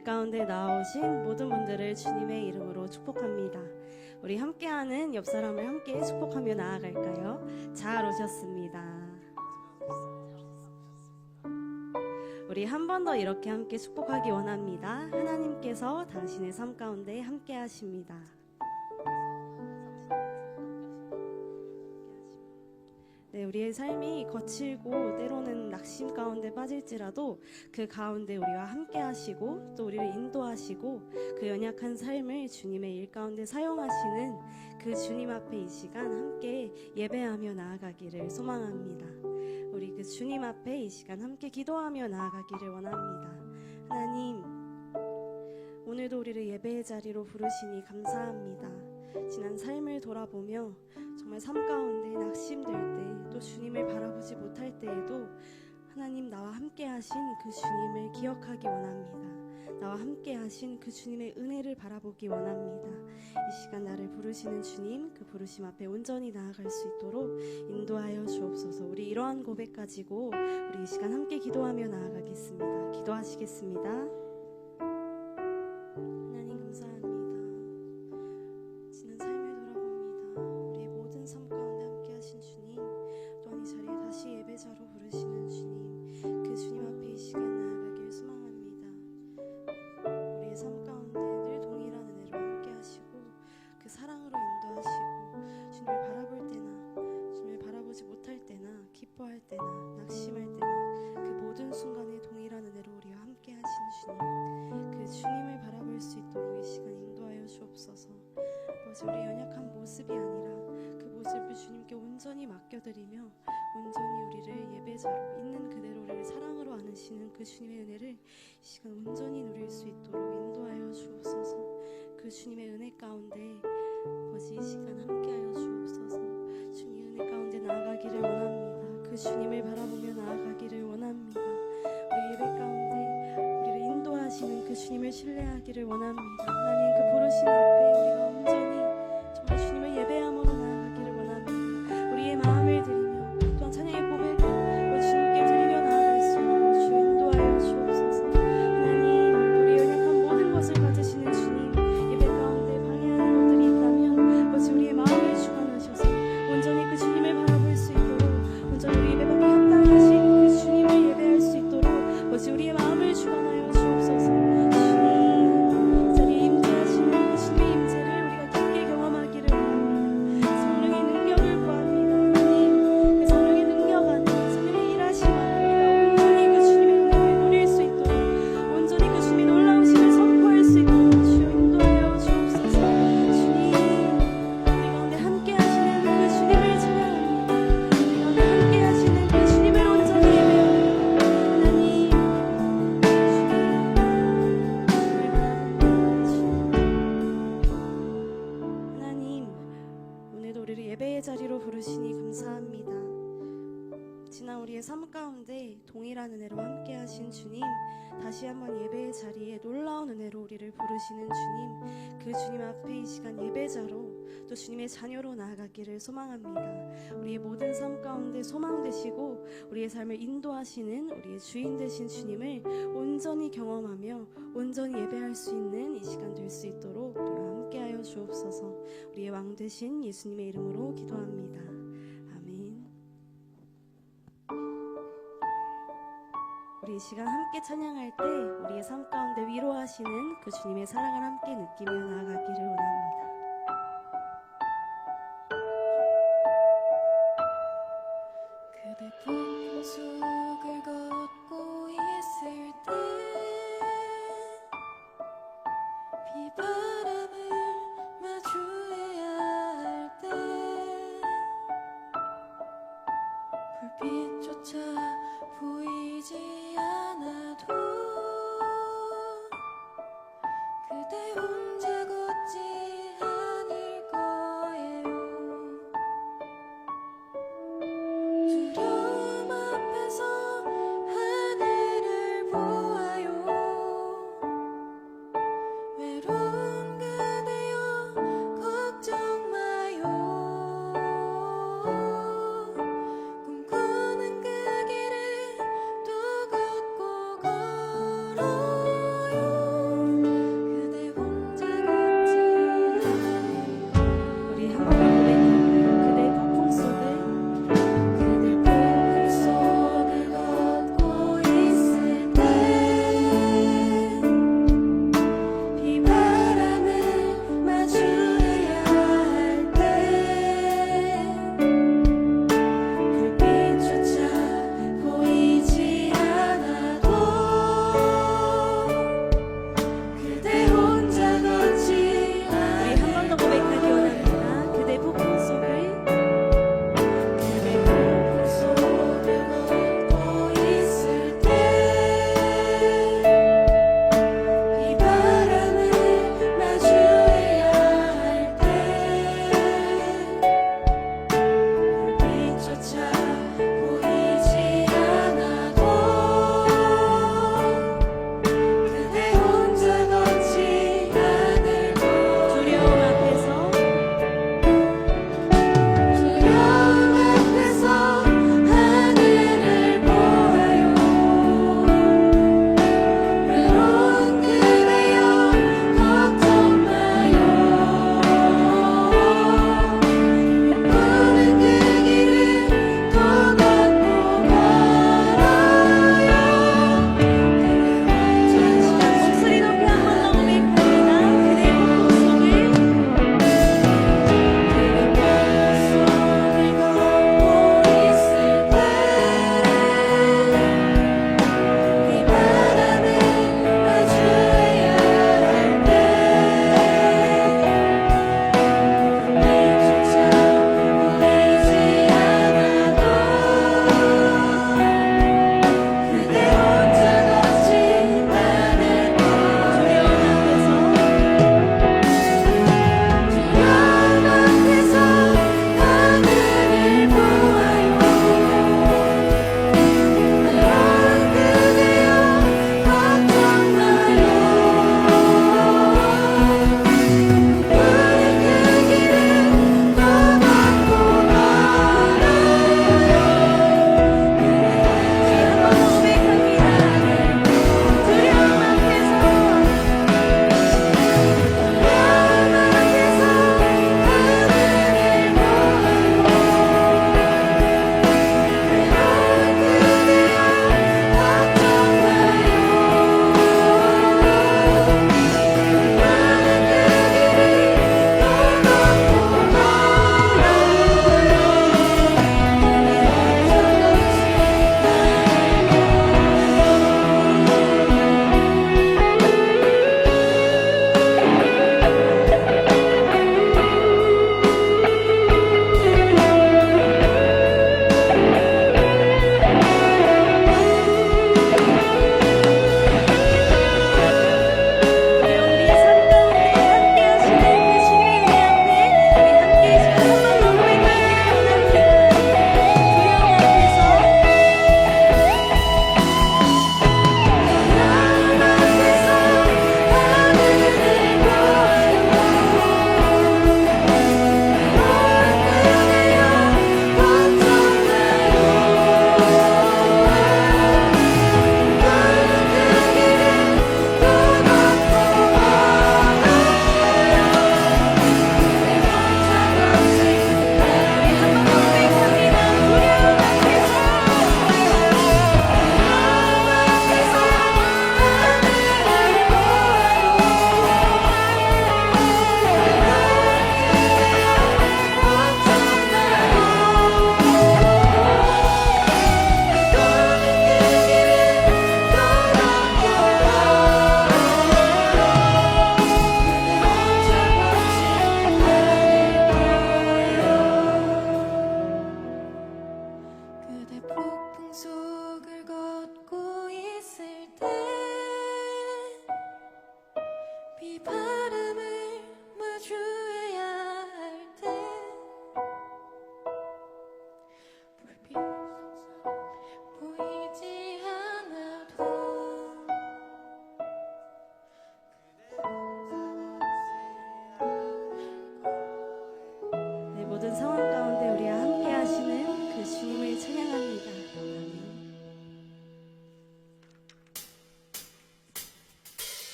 예배 가운데 나오신 모든 분들을 주님의 이름으로 축복합니다. 우리 함께하는 옆 사람을 함께 축복하며 나아갈까요? 잘 오셨습니다. 우리 한 번 더 이렇게 함께 축복하기 원합니다. 하나님께서 당신의 삶 가운데 함께 하십니다. 네, 우리의 삶이 거칠고 때로는 낙심 가운데 빠질지라도 그 가운데 우리와 함께 하시고 또 우리를 인도하시고 그 연약한 삶을 주님의 일 가운데 사용하시는 그 주님 앞에 이 시간 함께 예배하며 나아가기를 소망합니다. 우리 그 주님 앞에 이 시간 함께 기도하며 나아가기를 원합니다. 하나님, 오늘도 우리를 예배의 자리로 부르시니 감사합니다. 지난 삶을 돌아보며 정말 삶 가운데 낙심될 때 또 주님을 바라보지 못할 때에도 하나님 나와 함께 하신 그 주님을 기억하기 원합니다. 나와 함께 하신 그 주님의 은혜를 바라보기 원합니다. 이 시간 나를 부르시는 주님, 그 부르심 앞에 온전히 나아갈 수 있도록 인도하여 주옵소서. 우리 이러한 고백 가지고 우리 이 시간 함께 기도하며 나아가겠습니다. 기도하시겠습니다. 하나님 감사합니다. 지난 삶을 돌아봅니다. 우리의 모든 삶 가운데 함께 하신 주님, 또한 이 자리에 다시 예배자로 부르시는 주님, 그 주님 앞에 이 시간 나아가길 소망합니다. 우리의 삶 가운데 늘 동일한 은혜로 함께 하시고 그 사랑으로 인도하시고 주님을 바라볼 때나 주님을 바라보지 못할 때나 기뻐할 때나 낙심할 때나 그 모든 순간에 동일한 은혜로 우리와 함께 하신 주님, 그 주님을 바라볼 수 있도록 이 시간 인도하여 주옵소서. 아버지, 우리의 연약한 모습이 아니라 그 모습을 주님께 온전히 맡겨드리며 온전히 우리를 예배자로 있는 그대로 우리를 사랑으로 안으시는 그 주님의 은혜를 이 시간 온전히 누릴 수 있도록 인도하여 주옵소서. 그 주님의 은혜 가운데 아버지 이 시간 함께하여 주옵소서. 주님의 은혜 가운데 나아가기를 원합니다. 그 주님을 바라보며 나아가기를 원합니다. 우리 예배 가운데 우리를 인도하시는 그 주님을 신뢰하기를 원합니다. 하나님, 그 부르심 앞에 우리가 온전히 정말 주님을 예배함으로 나아가기를 원합니다. 우리의 마음을 드리며 또한 찬양의 고백을 주님께 드리며 나아갈 수 있도록 주여 인도하여 주옵소서. 하나님, 우리의 연약한 모든 것을 가지시는 주님, 예배 가운데 방해하는 것들이 있다면 아버지 우리의 마음을 주관하셔서 온전히 그 주님을 바라볼 수 있도록 온전히 우리 예배 밖에 합당하신 그 주님을 예배할 수 있도록 아버지 우리의 마음을 주관하여 주옵소서. 주님, 이 자리에 임재하시는 그 주님의 임재를 우리가 깊게 경험하기를 원합니다. 성령의 능력을 구합니다. 하나님, 그 성령의 능력 안에 성령의 일하심 안에 우리가 온전히 그 주님의 은혜를 누릴 수 있도록 온전히 그 주님의 놀라우심을 선포할 수 있도록 주여 인도하여 주옵소서. 주님, 우리 가운데 함께 하시는 그 주님을 찬양합니다. 우리 가운데 함께 하시는 그 주님을 온전히 예배합니다. 하나님, 하나님, 오늘도 우리를 예배의 자리로 부르시니 감사합니다. 지난 우리의 삶 가운데 동일한 은혜로 함께 하신 주님, 다시 한번 예배의 자리에 놀라운 은혜로 우리를 부르시는 주님, 그 주님 앞에 이 시간 예배자로 또 주님의 자녀로 나아가기를 소망합니다. 우리의 모든 삶 가운데 소망 되시고 우리의 삶을 인도하시는 우리의 주인 되신 주님을 온전히 경험하며 온전히 예배할 수 있는 이 시간 될 수 있도록 우리와 함께하여 주옵소서. 우리의 왕 되신 예수님의 이름으로 기도합니다. 아멘. 우리 이 시간 함께 찬양할 때 우리의 삶 가운데 위로하시는 그 주님의 사랑을 함께 느끼며 나아가기를 원합니다. 그대 풍속을 걷고 있을 때 비바람을 마주해야 할 때 불빛조차 보이지 않아도 그대 혼자 걷지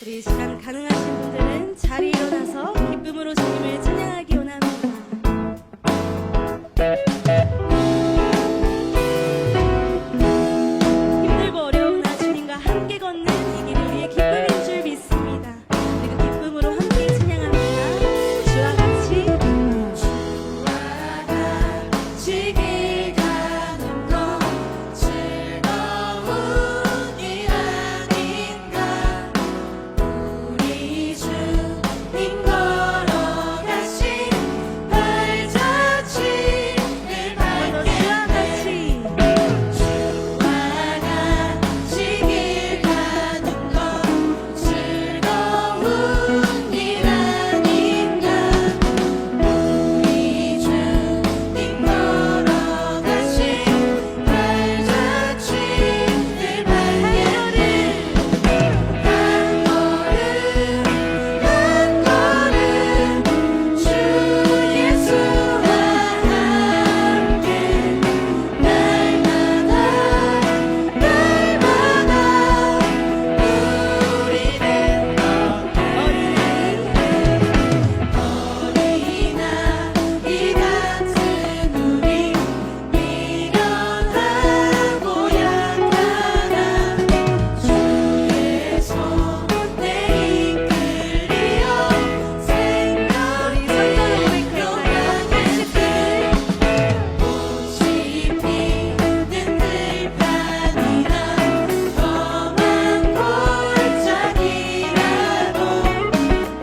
우리 이 시간 가능하신 분들은 자리에 일어나서 기쁨으로 주님을 찬양하기 원합니다. 힘들고 어려우나 주님과 함께 걷는 이 길이 우리의 기쁨인 줄 믿습니다. 그리고 기쁨으로 함께 찬양합니다. 주와 같이 길 가는 건 즐거운 일 아닌가. 우리 주님 걸어가신 발자취를 한번 더 주와 같이 주와 같이 길 가는 건 즐거운 일 아닌가. 우리 주님 걸어가신 발자취를 발견을 한 걸음 주 예수와 함께 날마다 우리는 어린아이 같은 우리 미련하고 약하나 주의 손에 이끌리어 생명으로 향하시길. 꽃이 피는 들판이나 험한 골짜기라도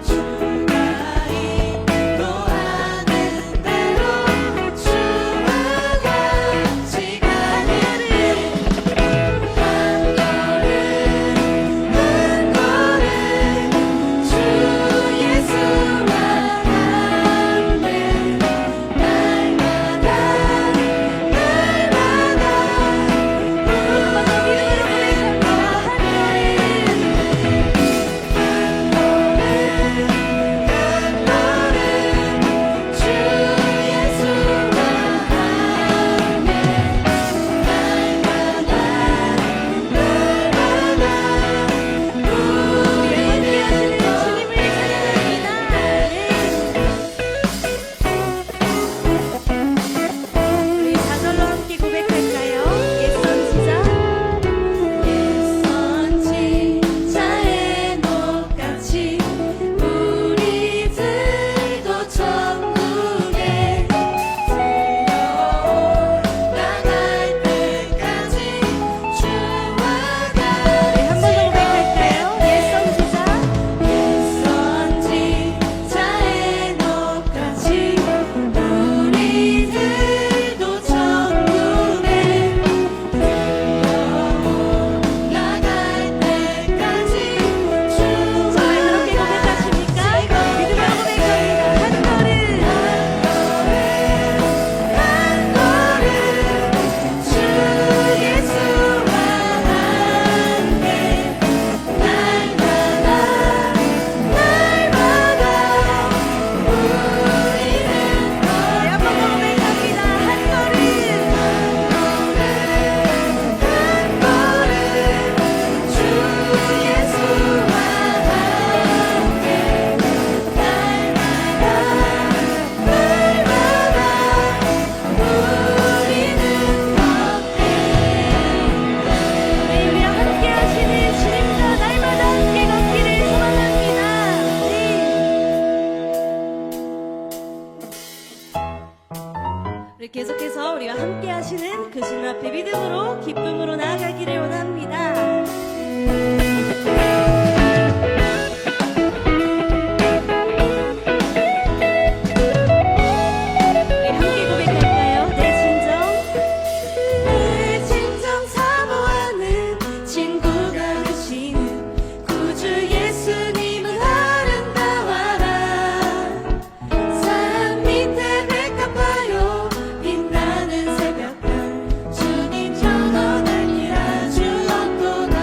주가 인도하는 대로 주와 같이 가기를. 한 걸음 주 예수와 함께 날마다 우리 사절로 함께 고백할까요? 옛 선지자 선지자의 녹같이 우리들도 천국에 들려올라갈 때까지 주와 한 번 더 고백할까요? 옛 선지자 선지자의 녹같이 우리들도 천국에 들려올라갈 때까지 주와 정말 그렇게 고백하십니까? 믿음으로 고백합니다. 한 걸음 한 걸음 주 예수와 함께 날마다 우리는 한 번 더 고백합니다. 한 걸음 주 예수와 함께 날마다 우리는 우리와 함께 하시는 주님과 날마다 함께 걷기를 소망합니다. 우리 계속해서 우리와 함께 하시는 그 주님 앞에 믿음으로 기쁨으로 나아가기를 원합니다. 우리 함께 고백할까요? 내 진정 사모하는 친구가 되시는 구주 예수님은 아름다워라. 산 밑에 백합화요 빛나는 새벽별 주님 전원하니라 주 얻고 나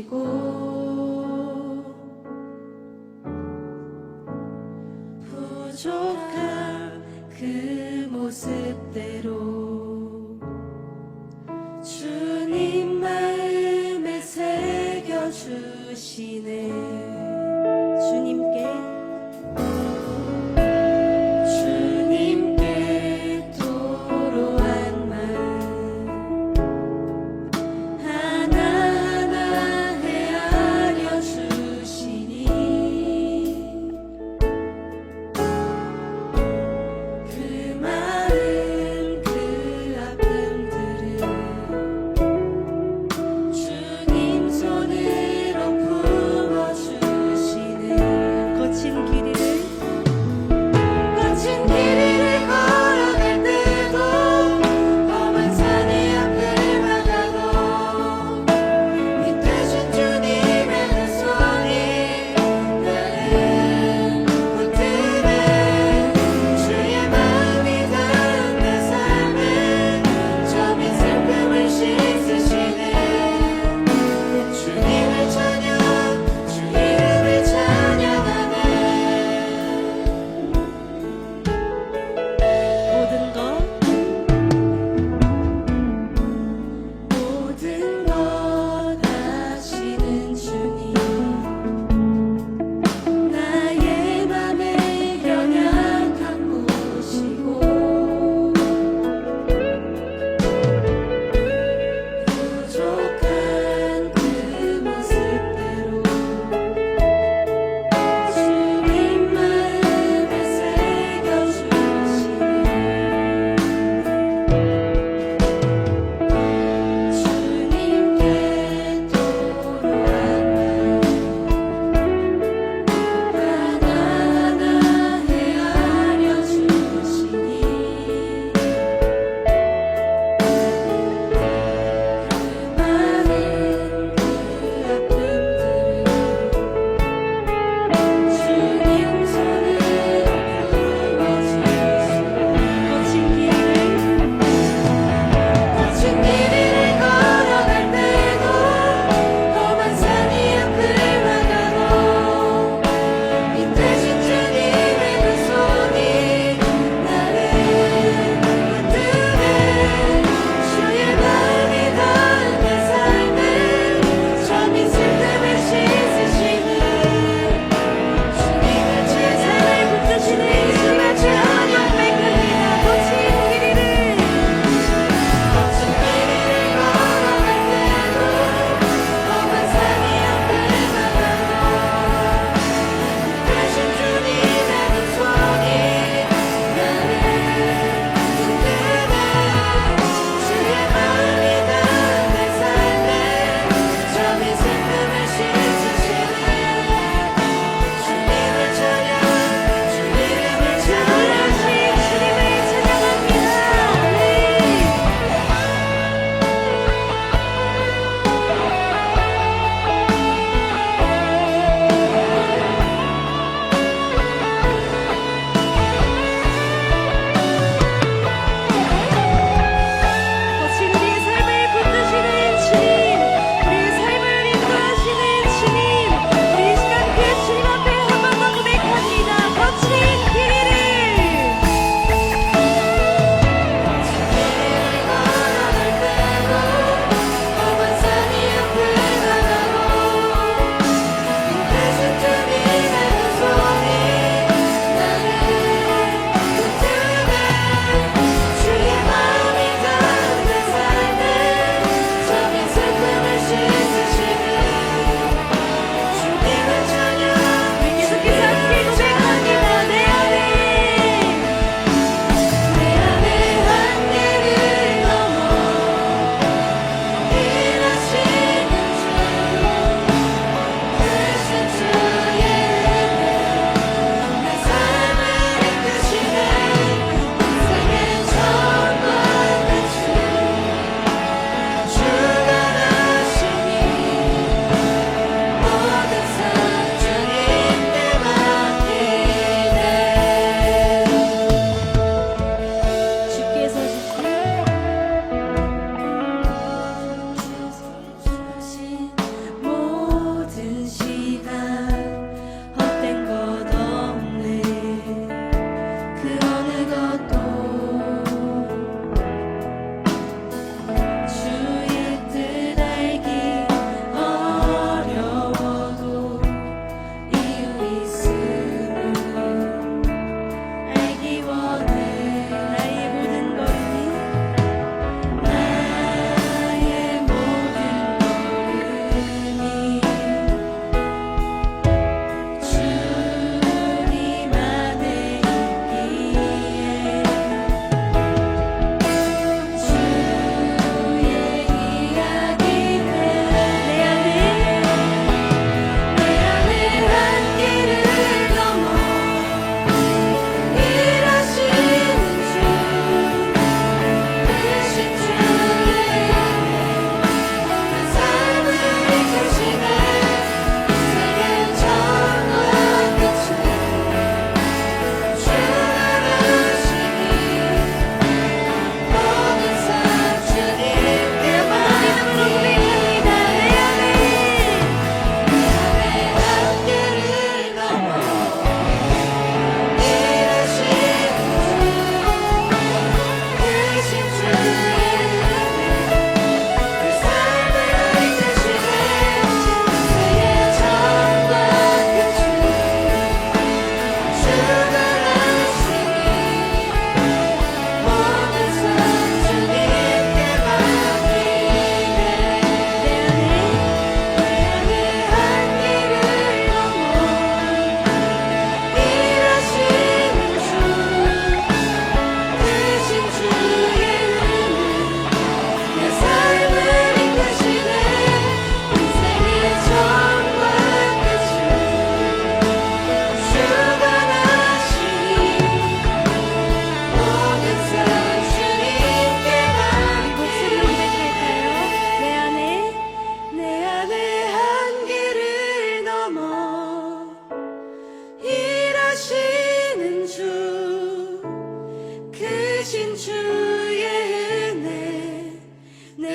아시고 부족한 그 모습대로 주님 마음에 새겨주시네. 주님께 도로한 마음 하나하나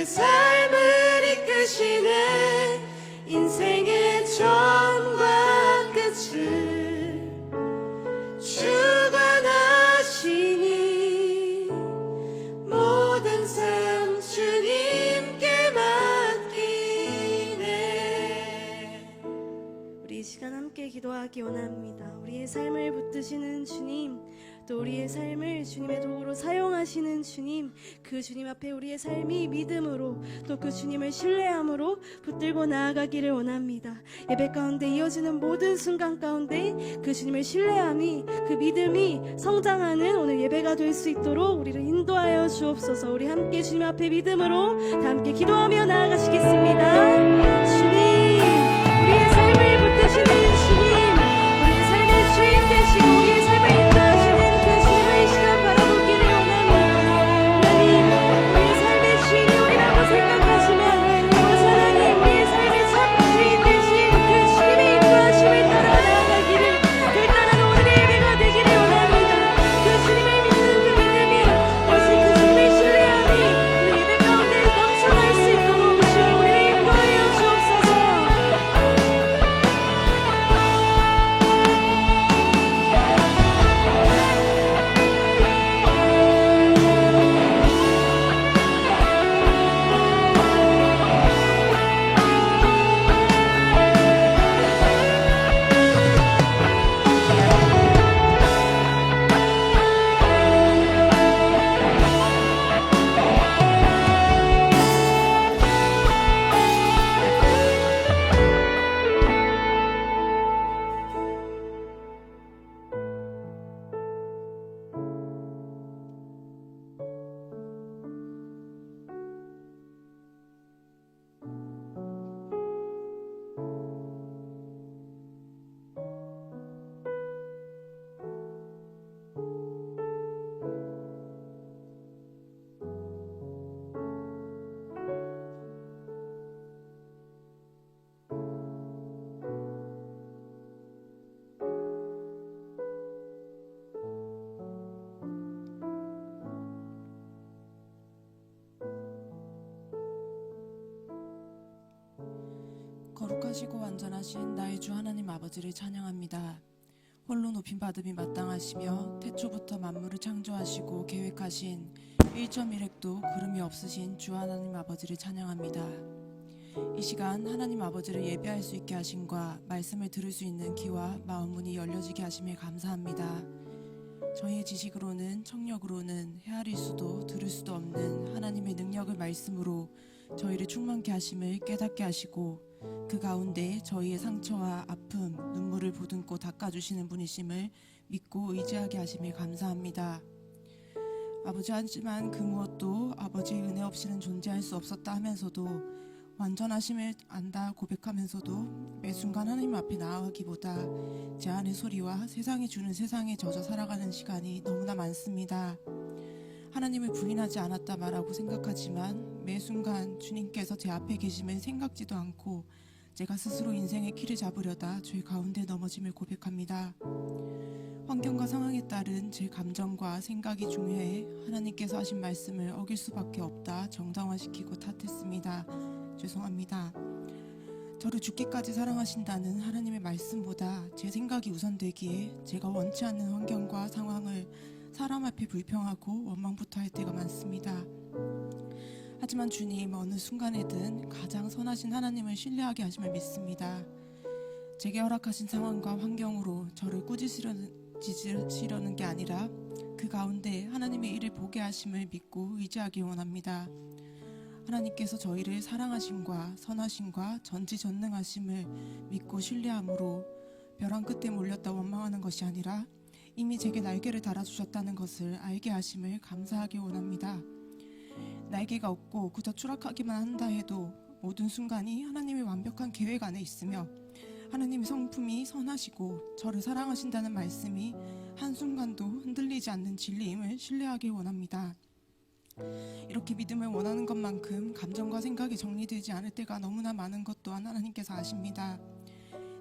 삶을 이끄시네 인생의 처음과 끝을 주관하시니 모든 삶 주님께 맡기네. 우리 이 시간 함께 기도하기 원합니다. 우리의 삶을 붙드시는 주님, 또 우리의 삶을 주님의 도구로 사용하시는 주님, 그 주님 앞에 우리의 삶이 믿음으로 또 그 주님을 신뢰함으로 붙들고 나아가기를 원합니다. 예배 가운데 이어지는 모든 순간 가운데 그 주님을 신뢰함이, 그 믿음이 성장하는 오늘 예배가 될 수 있도록 우리를 인도하여 주옵소서. 우리 함께 주님 앞에 믿음으로 다 함께 기도하며 나아가시겠습니다. 주님, 우리의 삶을 붙드시는 주님, 우리의 삶의 주인 되시고 우리의 삶을 인도하시는 그 주님을 이 시간 바라보기를 원합니다. 하나님, 우리의 삶의 주인이 우리라고 생각하시면 그것은 하나님, 우리의 삶의 참 주인 되신 그 주님의 인도하심을 따라 나아가기를 결단하는 오늘의 예배가 되기를 원합니다. 그 주님을 믿는 그 믿음이, 오직 그 주님을 신뢰함이 오늘 예배 가운데 넘쳐날 수 있도록 주님 우리를 인도하여 주옵소서. 거룩하시고 완전하신 나의 주 하나님 아버지를 찬양합니다. 홀로 높임 받음이 마땅하시며 태초부터 만물을 창조하시고 계획하신 1.1획도 구름이 없으신 주 하나님 아버지를 찬양합니다. 이 시간 하나님 아버지를 예배할 수 있게 하심과 말씀을 들을 수 있는 귀와 마음 문이 열려지게 하심에 감사합니다. 저희의 지식으로는 청력으로는 헤아릴 수도 들을 수도 없는 하나님의 능력을 말씀으로 저희를 충만케 하심을 깨닫게 하시고 그 가운데 저희의 상처와 아픔, 눈물을 보듬고 닦아주시는 분이심을 믿고 의지하게 하심에 감사합니다. 아버지, 하지만 그 무엇도 아버지의 은혜 없이는 존재할 수 없었다 하면서도 완전하심을 안다 고백하면서도 매 순간 하나님 앞에 나아가기보다 제 안의 소리와 세상이 주는 세상에 젖어 살아가는 시간이 너무나 많습니다. 하나님을 부인하지 않았다 말하고 생각하지만 매 순간 주님께서 제 앞에 계심을 생각지도 않고 제가 스스로 인생의 키를 잡으려다 죄 가운데 넘어짐을 고백합니다. 환경과 상황에 따른 제 감정과 생각이 중요해 하나님께서 하신 말씀을 어길 수밖에 없다 정당화시키고 탓했습니다. 죄송합니다. 저를 죽기까지 사랑하신다는 하나님의 말씀보다 제 생각이 우선되기에 제가 원치 않는 환경과 상황을 사람 앞에 불평하고 원망부터 할 때가 많습니다. 하지만 주님, 어느 순간에든 가장 선하신 하나님을 신뢰하게 하심을 믿습니다. 제게 허락하신 상황과 환경으로 저를 꾸짖으시려는 게 아니라 그 가운데 하나님의 일을 보게 하심을 믿고 의지하기 원합니다. 하나님께서 저희를 사랑하심과 선하심과 전지전능하심을 믿고 신뢰함으로 벼랑 끝에 몰렸다 원망하는 것이 아니라 이미 제게 날개를 달아주셨다는 것을 알게 하심을 감사하기 원합니다. 날개가 없고 그저 추락하기만 한다 해도 모든 순간이 하나님의 완벽한 계획 안에 있으며 하나님의 성품이 선하시고 저를 사랑하신다는 말씀이 한순간도 흔들리지 않는 진리임을 신뢰하기 원합니다. 이렇게 믿음을 원하는 것만큼 감정과 생각이 정리되지 않을 때가 너무나 많은 것 또한 하나님께서 아십니다.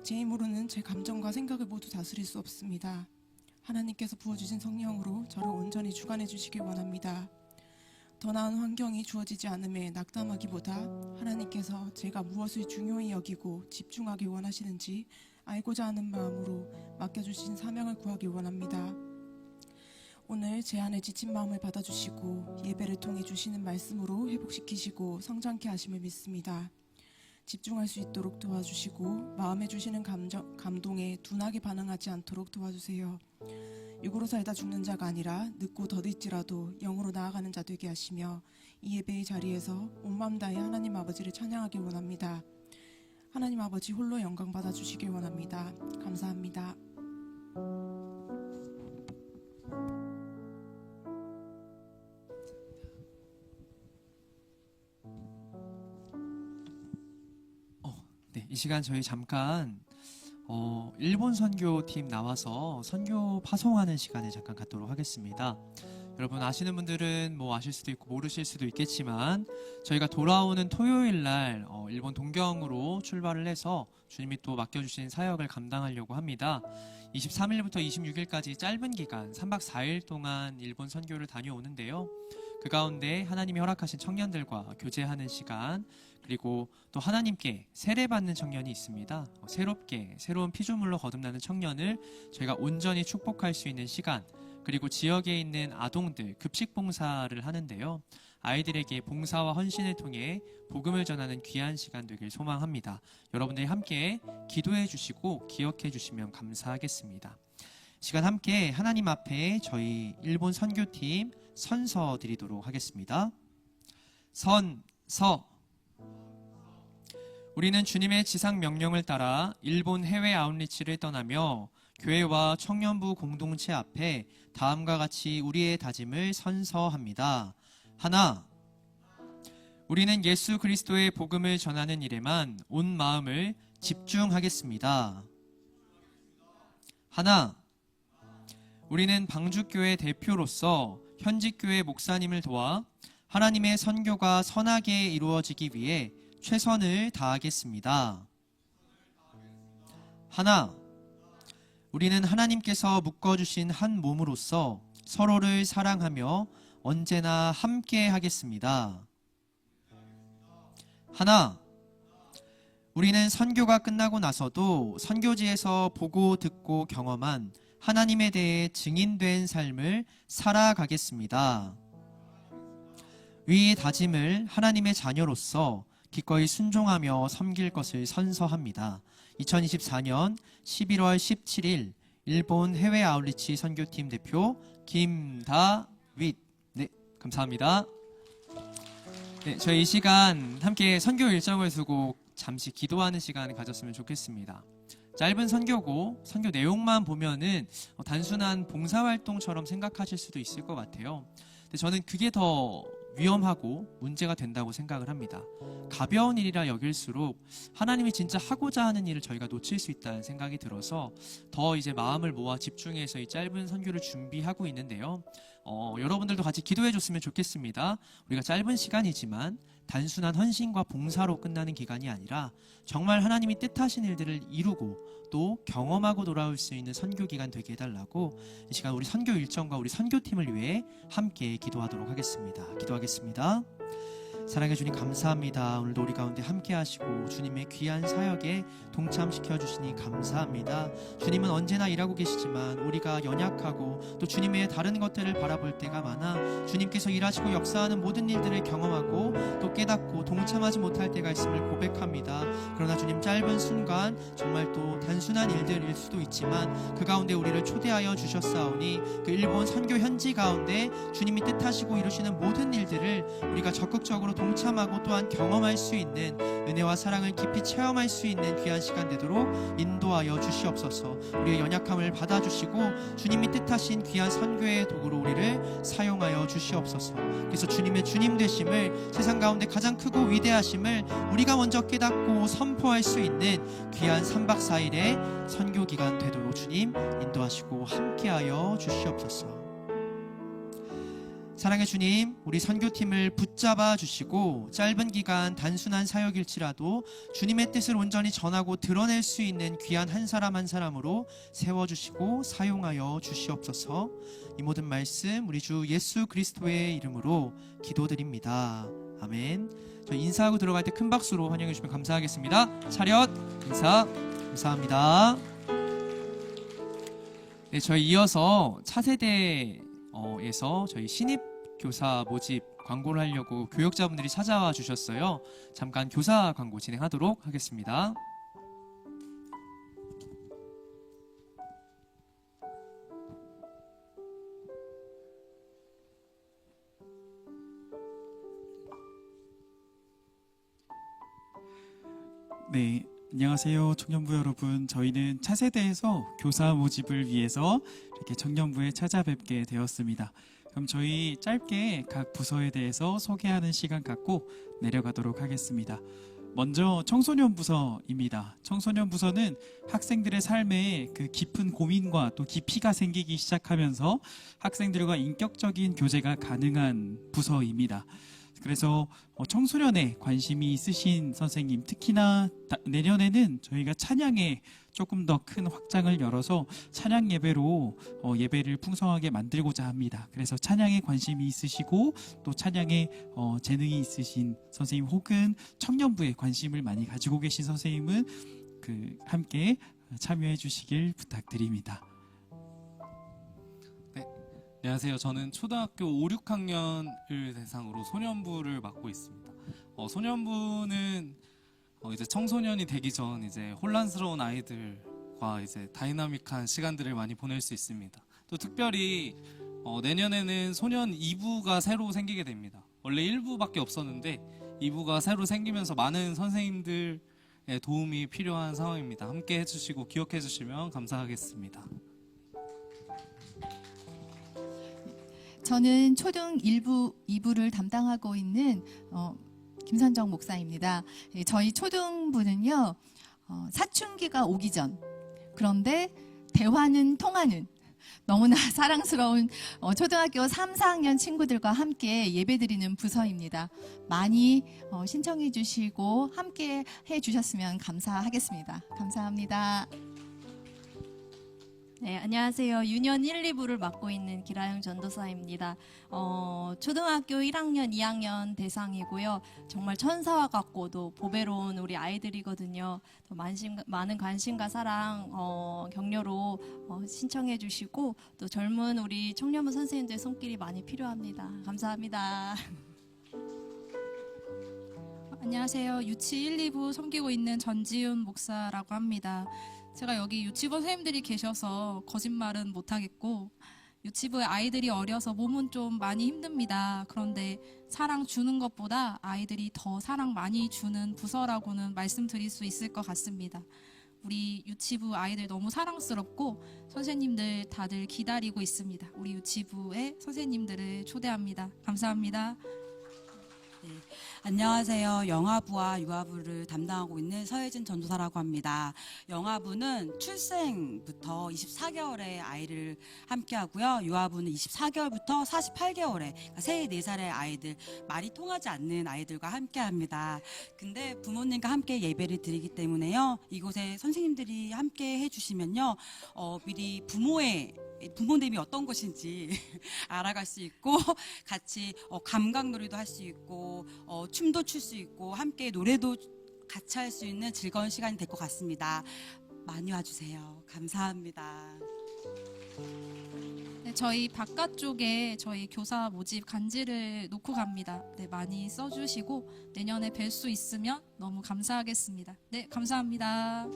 제 힘으로는 제 감정과 생각을 모두 다스릴 수 없습니다. 하나님께서 부어주신 성령으로 저를 온전히 주관해 주시길 원합니다. 더 나은 환경이 주어지지 않음에 낙담하기보다 하나님께서 제가 무엇을 중요히 여기고 집중하기 원하시는지 알고자 하는 마음으로 맡겨주신 사명을 구하기 원합니다. 오늘 제 안에 지친 마음을 받아주시고 예배를 통해 주시는 말씀으로 회복시키시고 성장케 하심을 믿습니다. 집중할 수 있도록 도와주시고 마음에 주시는 감동에 둔하게 반응하지 않도록 도와주세요. 육으로 살다 죽는 자가 아니라 늙고 더딜지라도 영으로 나아가는 자 되게 하시며 이 예배의 자리에서 온 마음 다해 하나님 아버지를 찬양하길 원합니다. 하나님 아버지 홀로 영광 받아주시길 원합니다. 감사합니다. 네, 이 시간 저희 잠깐 일본 선교팀 나와서 선교 파송하는 시간을 잠깐 갖도록 하겠습니다. 여러분 아시는 분들은 뭐 아실 수도 있고 모르실 수도 있겠지만 저희가 돌아오는 토요일 날 일본 동경으로 출발을 해서 주님이 또 맡겨주신 사역을 감당하려고 합니다. 23일부터 26일까지 짧은 기간 3박 4일 동안 일본 선교를 다녀오는데요. 그 가운데 하나님이 허락하신 청년들과 교제하는 시간, 그리고 또 하나님께 세례받는 청년이 있습니다. 새롭게 새로운 피조물로 거듭나는 청년을 저희가 온전히 축복할 수 있는 시간, 그리고 지역에 있는 아동들 급식 봉사를 하는데요. 아이들에게 봉사와 헌신을 통해 복음을 전하는 귀한 시간 되길 소망합니다. 여러분들이 함께 기도해 주시고 기억해 주시면 감사하겠습니다. 시간 함께 하나님 앞에 저희 일본 선교팀 선서 드리도록 하겠습니다. 선서. 우리는 주님의 지상 명령을 따라 일본 해외 아웃리치를 떠나며 교회와 청년부 공동체 앞에 다음과 같이 우리의 다짐을 선서합니다. 하나, 우리는 예수 그리스도의 복음을 전하는 일에만 온 마음을 집중하겠습니다. 하나, 우리는 방주교회 대표로서 현직교회 목사님을 도와 하나님의 선교가 선하게 이루어지기 위해 최선을 다하겠습니다. 하나, 우리는 하나님께서 묶어주신 한 몸으로서 서로를 사랑하며 언제나 함께 하겠습니다. 하나, 우리는 선교가 끝나고 나서도 선교지에서 보고 듣고 경험한 하나님에 대해 증인된 삶을 살아가겠습니다. 위 다짐을 하나님의 자녀로서 기꺼이 순종하며 섬길 것을 선서합니다. 2024년 11월 17일 일본 해외 아웃리치 선교팀 대표 김다윗. 네, 감사합니다. 네, 저희 이 시간 함께 선교 일정을 두고 잠시 기도하는 시간을 가졌으면 좋겠습니다. 짧은 선교고 선교 내용만 보면은 단순한 봉사활동처럼 생각하실 수도 있을 것 같아요. 근데 저는 그게 더 위험하고 문제가 된다고 생각을 합니다. 가벼운 일이라 여길수록 하나님이 진짜 하고자 하는 일을 저희가 놓칠 수 있다는 생각이 들어서 더 이제 마음을 모아 집중해서 이 짧은 선교를 준비하고 있는데요. 여러분들도 같이 기도해 줬으면 좋겠습니다. 우리가 짧은 시간이지만 단순한 헌신과 봉사로 끝나는 기간이 아니라 정말 하나님이 뜻하신 일들을 이루고 또 경험하고 돌아올 수 있는 선교 기간 되게 해달라고 이 시간 우리 선교 일정과 우리 선교팀을 위해 함께 기도하도록 하겠습니다. 기도하겠습니다. 사랑해 주님 감사합니다. 오늘도 우리 가운데 함께 하시고 주님의 귀한 사역에 동참시켜 주시니 감사합니다. 주님은 언제나 일하고 계시지만 우리가 연약하고 또 주님의 다른 것들을 바라볼 때가 많아 주님께서 일하시고 역사하는 모든 일들을 경험하고 또 깨닫고 동참하지 못할 때가 있음을 고백합니다. 그러나 주님 짧은 순간 정말 또 단순한 일들일 수도 있지만 그 가운데 우리를 초대하여 주셨사오니 그 일본 선교 현지 가운데 주님이 뜻하시고 이루시는 모든 일들을 우리가 적극적으로 동참하고 또한 경험할 수 있는 은혜와 사랑을 깊이 체험할 수 있는 귀한 시간 되도록 인도하여 주시옵소서. 우리의 연약함을 받아주시고 주님이 뜻하신 귀한 선교의 도구로 우리를 사용하여 주시옵소서. 그래서 주님의 주님 되심을 세상 가운데 가장 크고 위대하심을 우리가 먼저 깨닫고 선포할 수 있는 귀한 3박 4일의 선교 기간 되도록 주님 인도하시고 함께하여 주시옵소서. 사랑의 주님, 우리 선교팀을 붙잡아 주시고 짧은 기간 단순한 사역일지라도 주님의 뜻을 온전히 전하고 드러낼 수 있는 귀한 한 사람 한 사람으로 세워주시고 사용하여 주시옵소서. 이 모든 말씀 우리 주 예수 그리스도의 이름으로 기도드립니다. 아멘. 저희 인사하고 들어갈 때 큰 박수로 환영해 주시면 감사하겠습니다. 차렷 인사 감사합니다. 네, 저희 이어서 차세대에서 저희 신입 교사 모집 광고를 하려고 교역자분들이 찾아와 주셨어요. 잠깐 교사 광고 진행하도록 하겠습니다. 네, 안녕하세요 청년부 여러분. 저희는 차세대에서 교사 모집을 위해서 이렇게 청년부에 찾아뵙게 되었습니다. 그럼 저희 짧게 각 부서에 대해서 소개하는 시간 갖고 내려가도록 하겠습니다. 먼저 청소년 부서입니다. 청소년 부서는 학생들의 삶에 그 깊은 고민과 또 깊이가 생기기 시작하면서 학생들과 인격적인 교제가 가능한 부서입니다. 그래서 청소년에 관심이 있으신 선생님, 특히나 내년에는 저희가 찬양에 조금 더 큰 확장을 열어서 찬양 예배로 예배를 풍성하게 만들고자 합니다. 그래서 찬양에 관심이 있으시고 또 찬양에 재능이 있으신 선생님 혹은 청년부에 관심을 많이 가지고 계신 선생님은 함께 참여해 주시길 부탁드립니다. 안녕하세요. 저는 초등학교 5, 6학년을 대상으로 소년부를 맡고 있습니다. 소년부는 이제 청소년이 되기 전 이제 혼란스러운 아이들과 이제 다이나믹한 시간들을 많이 보낼 수 있습니다. 또 특별히 내년에는 소년 2부가 새로 생기게 됩니다. 원래 1부밖에 없었는데 2부가 새로 생기면서 많은 선생님들의 도움이 필요한 상황입니다. 함께 해주시고 기억해 주시면 감사하겠습니다. 저는 초등 1부, 2부를 담당하고 있는 김선정 목사입니다. 저희 초등부는요, 사춘기가 오기 전, 그런데 대화는 통하는 너무나 사랑스러운 초등학교 3, 4학년 친구들과 함께 예배드리는 부서입니다. 많이 신청해 주시고 함께 해 주셨으면 감사하겠습니다. 감사합니다. 네, 안녕하세요. 유년 1, 2부를 맡고 있는 기라영 전도사입니다. 초등학교 1학년, 2학년 대상이고요. 정말 천사와 같고도 보배로운 우리 아이들이거든요. 더 많은 관심과 사랑, 격려로 신청해 주시고 또 젊은 우리 청년부 선생님들 손길이 많이 필요합니다. 감사합니다. 안녕하세요. 유치 1, 2부 섬기고 있는 전지훈 목사라고 합니다. 제가 여기 유치부 선생님들이 계셔서 거짓말은 못하겠고 유치부의 아이들이 어려서 몸은 좀 많이 힘듭니다. 그런데 사랑 주는 것보다 아이들이 더 사랑 많이 주는 부서라고는 말씀드릴 수 있을 것 같습니다. 우리 유치부 아이들 너무 사랑스럽고 선생님들 다들 기다리고 있습니다. 우리 유치부의 선생님들을 초대합니다. 감사합니다. 네, 안녕하세요. 영아부와 유아부를 담당하고 있는 서혜진 전도사라고 합니다. 영아부는 출생부터 24개월의 아이를 함께 하고요. 유아부는 24개월부터 48개월의 그러니까 3, 4살의 아이들, 말이 통하지 않는 아이들과 함께 합니다. 근데 부모님과 함께 예배를 드리기 때문에요. 이곳에 선생님들이 함께 해주시면요. 미리 부모님이 어떤 것인지 알아갈 수 있고 같이 감각놀이도 할 수 있고 춤도 출 수 있고 함께 노래도 같이 할 수 있는 즐거운 시간이 될 것 같습니다. 많이 와주세요. 감사합니다. 네, 저희 바깥쪽에 저희 교사 모집 간지를 놓고 갑니다. 네, 많이 써주시고 내년에 뵐 수 있으면 너무 감사하겠습니다. 네, 감사합니다.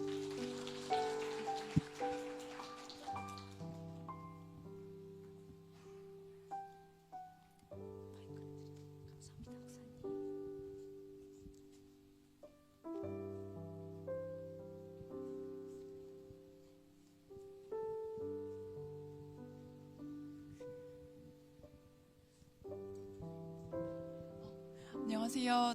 안녕하세요.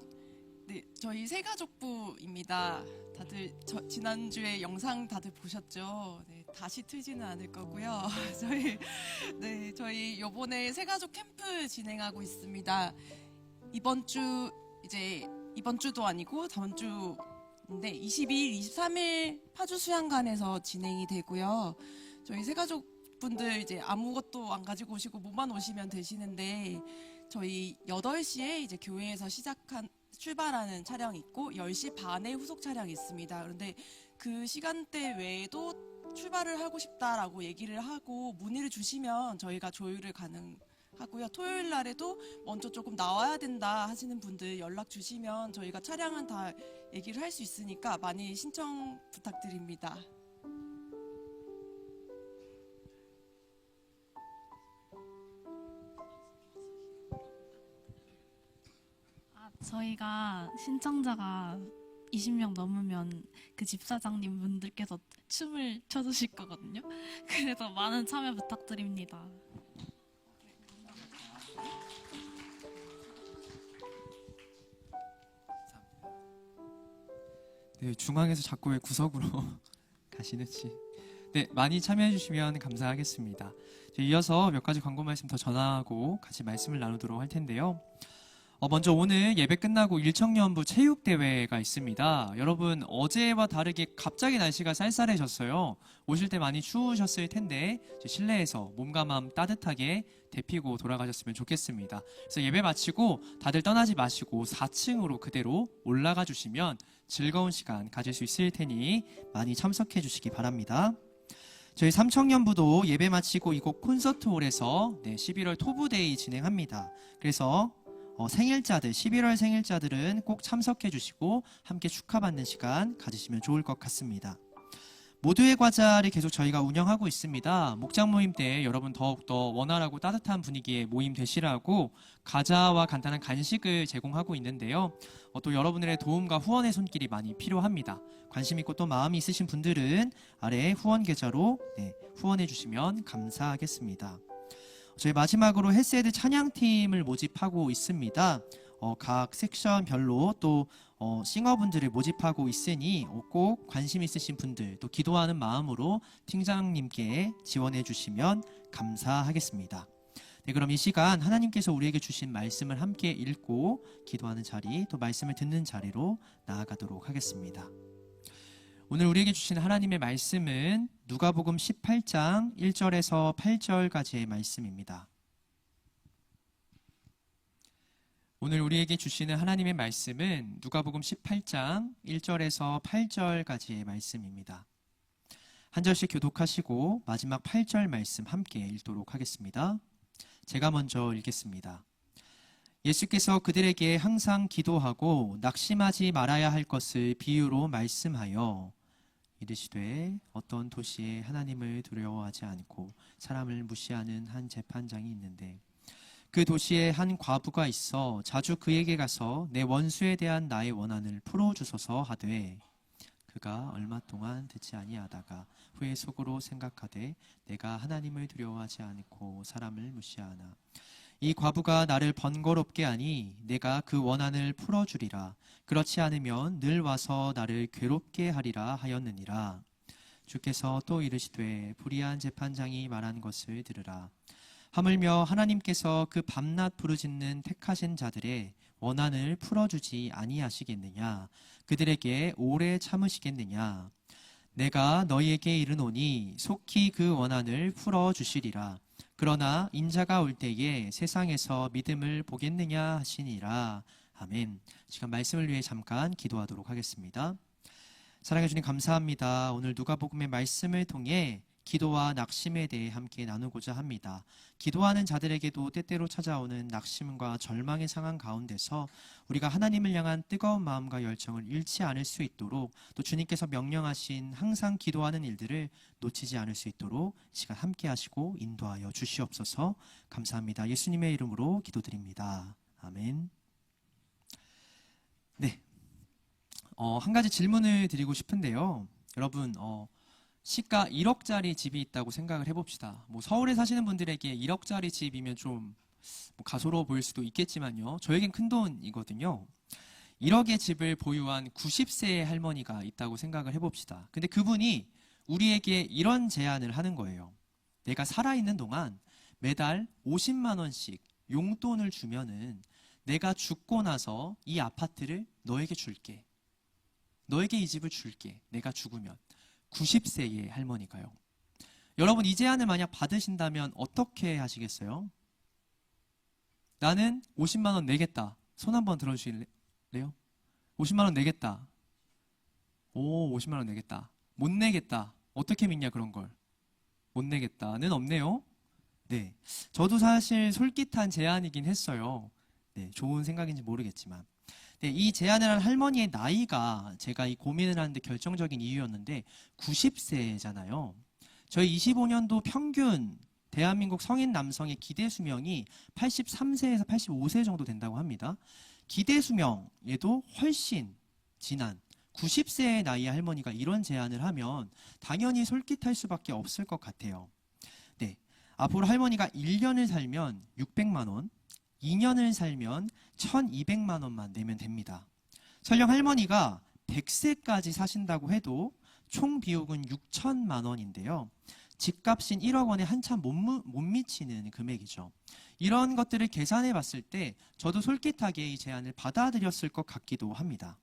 네, 저희 새가족부입니다. 다들 지난주에 영상 다들 보셨죠? 네, 다시 트지는 않을 거고요. 저희 요번에 새가족 캠프 진행하고 있습니다. 이번 주도 아니고 다음 주인데 22일, 23일 파주 수양관에서 진행이 되고요. 저희 새가족 분들 이제 아무것도 안 가지고 오시고 몸만 오시면 되시는데 저희 8시에 이제 교회에서 출발하는 차량이 있고 10시 반에 후속 차량이 있습니다. 그런데 그 시간대 외에도 출발을 하고 싶다라고 얘기를 하고 문의를 주시면 저희가 조율을 가능하고요. 토요일 날에도 먼저 조금 나와야 된다 하시는 분들 연락 주시면 저희가 차량은 다 얘기를 할 수 있으니까 많이 신청 부탁드립니다. 저희가 신청자가 20명 넘으면 그 집사장님 분들께서 춤을 춰주실 거거든요. 그래서 많은 참여 부탁드립니다. 네, 중앙에서 자꾸 왜 구석으로 가시는지. 네, 많이 참여해 주시면 감사하겠습니다. 이어서 몇 가지 광고 말씀 더 전하고 같이 말씀을 나누도록 할 텐데요. 먼저 오늘 예배 끝나고 일청년부 체육대회가 있습니다. 여러분, 어제와 다르게 갑자기 날씨가 쌀쌀해졌어요. 오실 때 많이 추우셨을 텐데 실내에서 몸과 마음 따뜻하게 데피고 돌아가셨으면 좋겠습니다. 그래서 예배 마치고 다들 떠나지 마시고 4층으로 그대로 올라가 주시면 즐거운 시간 가질 수 있을 테니 많이 참석해 주시기 바랍니다. 저희 삼청년부도 예배 마치고 이곳 콘서트홀에서 11월 토부데이 진행합니다. 그래서 생일자들, 11월 생일자들은 꼭 참석해 주시고 함께 축하받는 시간 가지시면 좋을 것 같습니다. 모두의 과자를 계속 저희가 운영하고 있습니다. 목장 모임 때 여러분 더욱더 원활하고 따뜻한 분위기의 모임 되시라고 과자와 간단한 간식을 제공하고 있는데요. 또 여러분들의 도움과 후원의 손길이 많이 필요합니다. 관심 있고 또 마음이 있으신 분들은 아래 후원 계좌로 후원해 주시면 감사하겠습니다. 저희 마지막으로 헬스헤드 찬양팀을 모집하고 있습니다. 각 섹션별로 또 싱어분들을 모집하고 있으니 꼭 관심 있으신 분들 또 기도하는 마음으로 팀장님께 지원해 주시면 감사하겠습니다. 네, 그럼 이 시간 하나님께서 우리에게 주신 말씀을 함께 읽고 기도하는 자리 또 말씀을 듣는 자리로 나아가도록 하겠습니다. 오늘 우리에게 주신 하나님의 말씀은 누가복음 18장 1절에서 8절까지의 말씀입니다. 오늘 우리에게 주시는 하나님의 말씀은 누가복음 18장 1절에서 8절까지의 말씀입니다. 한 절씩 교독하시고 마지막 8절 말씀 함께 읽도록 하겠습니다. 제가 먼저 읽겠습니다. 예수께서 그들에게 항상 기도하고 낙심하지 말아야 할 것을 비유로 말씀하여 이르시되 어떤 도시에 하나님을 두려워하지 않고 사람을 무시하는 한 재판장이 있는데 그 도시에 한 과부가 있어 자주 그에게 가서 내 원수에 대한 나의 원한을 풀어주소서 하되 그가 얼마 동안 듣지 아니하다가 후에 속으로 생각하되 내가 하나님을 두려워하지 않고 사람을 무시하나 이 과부가 나를 번거롭게 하니 내가 그 원한을 풀어주리라. 그렇지 않으면 늘 와서 나를 괴롭게 하리라 하였느니라. 주께서 또 이르시되 불의한 재판장이 말한 것을 들으라. 하물며 하나님께서 그 밤낮 부르짖는 택하신 자들의 원한을 풀어주지 아니하시겠느냐. 그들에게 오래 참으시겠느냐. 내가 너희에게 이르노니 속히 그 원한을 풀어주시리라. 그러나 인자가 올 때에 세상에서 믿음을 보겠느냐 하시니라. 아멘. 시간 말씀을 위해 잠깐 기도하도록 하겠습니다. 사랑해 주님 감사합니다. 오늘 누가복음의 말씀을 통해 기도와 낙심에 대해 함께 나누고자 합니다. 기도하는 자들에게도 때때로 찾아오는 낙심과 절망의 상황 가운데서 우리가 하나님을 향한 뜨거운 마음과 열정을 잃지 않을 수 있도록 또 주님께서 명령하신 항상 기도하는 일들을 놓치지 않을 수 있도록 이 시간 함께 하시고 인도하여 주시옵소서. 감사합니다. 예수님의 이름으로 기도드립니다. 아멘. 네, 한 가지 질문을 드리고 싶은데요. 여러분, 시가 1억짜리 집이 있다고 생각을 해봅시다. 서울에 사시는 분들에게 1억짜리 집이면 좀 가소로워 보일 수도 있겠지만요. 저에겐 큰 돈이거든요. 1억의 집을 보유한 90세의 할머니가 있다고 생각을 해봅시다. 근데 그분이 우리에게 이런 제안을 하는 거예요. 내가 살아있는 동안 매달 50만 원씩 용돈을 주면은 내가 죽고 나서 이 아파트를 너에게 줄게. 너에게 이 집을 줄게. 내가 죽으면. 90세의 할머니가요. 여러분, 이 제안을 만약 받으신다면 어떻게 하시겠어요? 나는 50만 원 내겠다. 손 한번 들어주실래요? 50만 원 내겠다. 오, 50만 원 내겠다. 못 내겠다. 어떻게 믿냐, 그런 걸. 못 내겠다는 없네요. 네. 저도 사실 솔깃한 제안이긴 했어요. 네, 좋은 생각인지 모르겠지만. 네, 이 제안을 한 할머니의 나이가 제가 이 고민을 하는데 결정적인 이유였는데 90세잖아요. 저희 25년도 평균 대한민국 성인 남성의 기대 수명이 83세에서 85세 정도 된다고 합니다. 기대 수명에도 훨씬 지난 90세의 나이의 할머니가 이런 제안을 하면 당연히 솔깃할 수밖에 없을 것 같아요. 네, 앞으로 할머니가 1년을 살면 600만 원, 2년을 살면 1200만 원만 내면 됩니다. 설령 할머니가 100세까지 사신다고 해도 총 비용은 6천만 원인데요. 집값인 1억 원에 한참 못 미치는 금액이죠. 이런 것들을 계산해 봤을 때 저도 솔깃하게 이 제안을 받아들였을 것 같기도 합니다.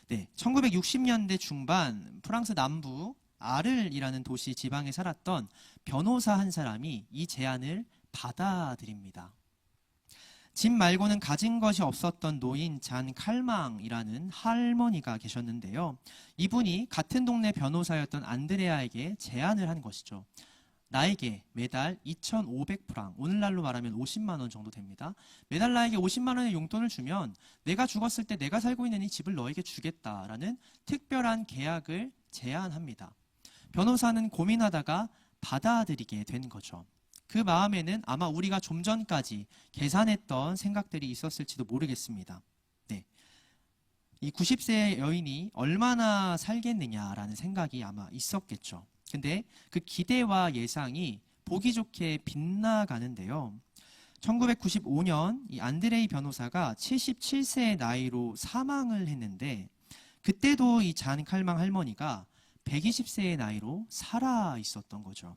네, 1960년대 중반 프랑스 남부 아를이라는 도시 지방에 살았던 변호사 한 사람이 이 제안을 받아들입니다. 집 말고는 가진 것이 없었던 노인 잔 칼망이라는 할머니가 계셨는데요. 이분이 같은 동네 변호사였던 안드레아에게 제안을 한 것이죠. 나에게 매달 2,500프랑, 오늘날로 말하면 50만 원 정도 됩니다. 매달 나에게 50만 원의 용돈을 주면 내가 죽었을 때 내가 살고 있는 이 집을 너에게 주겠다라는 특별한 계약을 제안합니다. 변호사는 고민하다가 받아들이게 된 거죠. 그 마음에는 아마 우리가 좀 전까지 계산했던 생각들이 있었을지도 모르겠습니다. 네. 이 90세의 여인이 얼마나 살겠느냐라는 생각이 아마 있었겠죠. 근데 그 기대와 예상이 보기 좋게 빗나가는데요. 1995년 이 안드레이 변호사가 77세의 나이로 사망을 했는데 그때도 이 잔 칼망 할머니가 120세의 나이로 살아 있었던 거죠.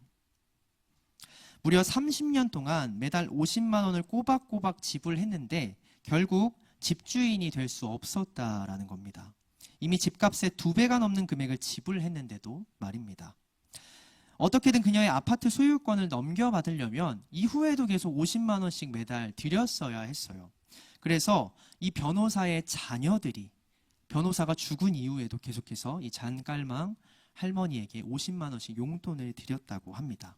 무려 30년 동안 매달 50만 원을 꼬박꼬박 지불했는데 결국 집주인이 될 수 없었다라는 겁니다. 이미 집값의 2배가 넘는 금액을 지불했는데도 말입니다. 어떻게든 그녀의 아파트 소유권을 넘겨받으려면 이후에도 계속 50만 원씩 매달 드렸어야 했어요. 그래서 이 변호사의 자녀들이 변호사가 죽은 이후에도 계속해서 이 잔깔망 할머니에게 50만 원씩 용돈을 드렸다고 합니다.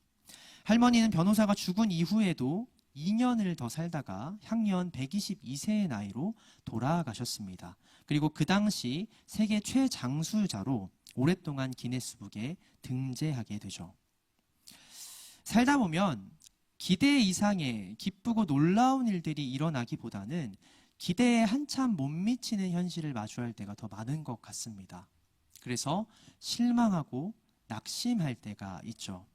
할머니는 변호사가 죽은 이후에도 2년을 더 살다가 향년 122세의 나이로 돌아가셨습니다. 그리고 그 당시 세계 최장수자로 오랫동안 기네스북에 등재하게 되죠. 살다 보면 기대 이상의 기쁘고 놀라운 일들이 일어나기보다는 기대에 한참 못 미치는 현실을 마주할 때가 더 많은 것 같습니다. 그래서 실망하고 낙심할 때가 있죠.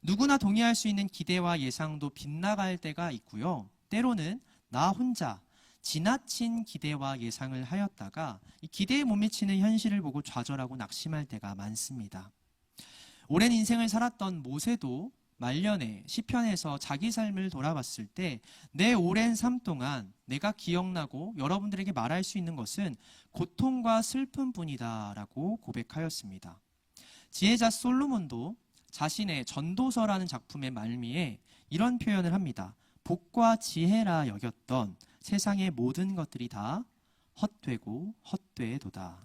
누구나 동의할 수 있는 기대와 예상도 빗나갈 때가 있고요. 때로는 나 혼자 지나친 기대와 예상을 하였다가 이 기대에 못 미치는 현실을 보고 좌절하고 낙심할 때가 많습니다. 오랜 인생을 살았던 모세도 말년에 시편에서 자기 삶을 돌아봤을 때 내 오랜 삶 동안 내가 기억나고 여러분들에게 말할 수 있는 것은 고통과 슬픔뿐이다 라고 고백하였습니다. 지혜자 솔로몬도 자신의 전도서라는 작품의 말미에 이런 표현을 합니다. 복과 지혜라 여겼던 세상의 모든 것들이 다 헛되고 헛되도다.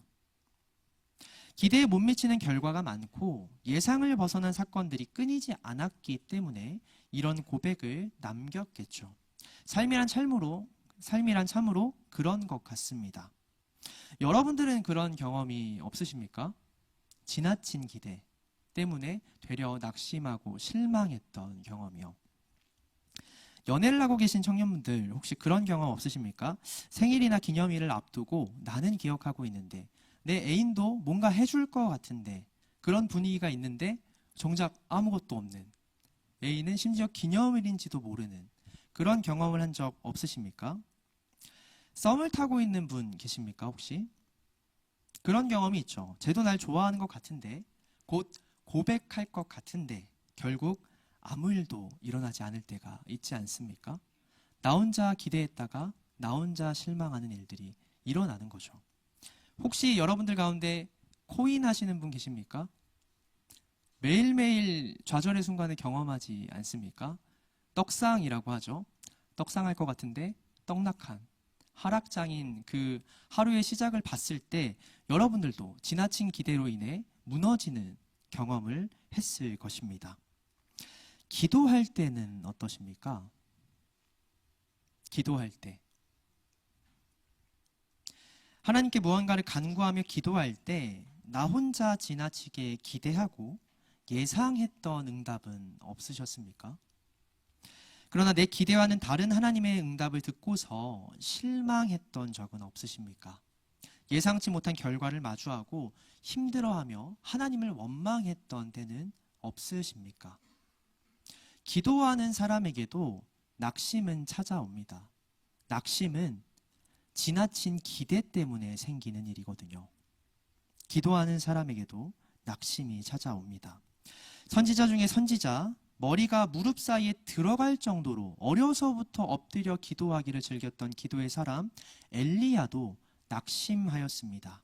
기대에 못 미치는 결과가 많고 예상을 벗어난 사건들이 끊이지 않았기 때문에 이런 고백을 남겼겠죠. 삶이란 참으로 그런 것 같습니다. 여러분들은 그런 경험이 없으십니까? 지나친 기대 때문에 되려 낙심하고 실망했던 경험이요. 연애를 하고 계신 청년분들 혹시 그런 경험 없으십니까? 생일이나 기념일을 앞두고 나는 기억하고 있는데 내 애인도 뭔가 해줄 것 같은데 그런 분위기가 있는데 정작 아무것도 없는, 애인은 심지어 기념일인지도 모르는 그런 경험을 한 적 없으십니까? 썸을 타고 있는 분 계십니까 혹시? 그런 경험이 있죠. 쟤도 날 좋아하는 것 같은데 곧 고백할 것 같은데 결국 아무 일도 일어나지 않을 때가 있지 않습니까? 나 혼자 기대했다가 나 혼자 실망하는 일들이 일어나는 거죠. 혹시 여러분들 가운데 코인 하시는 분 계십니까? 매일매일 좌절의 순간을 경험하지 않습니까? 떡상이라고 하죠. 떡상할 것 같은데 떡락한 하락장인 그 하루의 시작을 봤을 때 여러분들도 지나친 기대로 인해 무너지는 경험을 했을 것입니다. 기도할 때는 어떠십니까? 기도할 때. 하나님께 무언가를 간구하며 기도할 때 나 혼자 지나치게 기대하고 예상했던 응답은 없으셨습니까? 그러나 내 기대와는 다른 하나님의 응답을 듣고서 실망했던 적은 없으십니까? 예상치 못한 결과를 마주하고 힘들어하며 하나님을 원망했던 때는 없으십니까? 기도하는 사람에게도 낙심은 찾아옵니다. 낙심은 지나친 기대 때문에 생기는 일이거든요. 기도하는 사람에게도 낙심이 찾아옵니다. 선지자 중에 선지자, 머리가 무릎 사이에 들어갈 정도로 어려서부터 엎드려 기도하기를 즐겼던 기도의 사람 엘리야도 낙심하였습니다.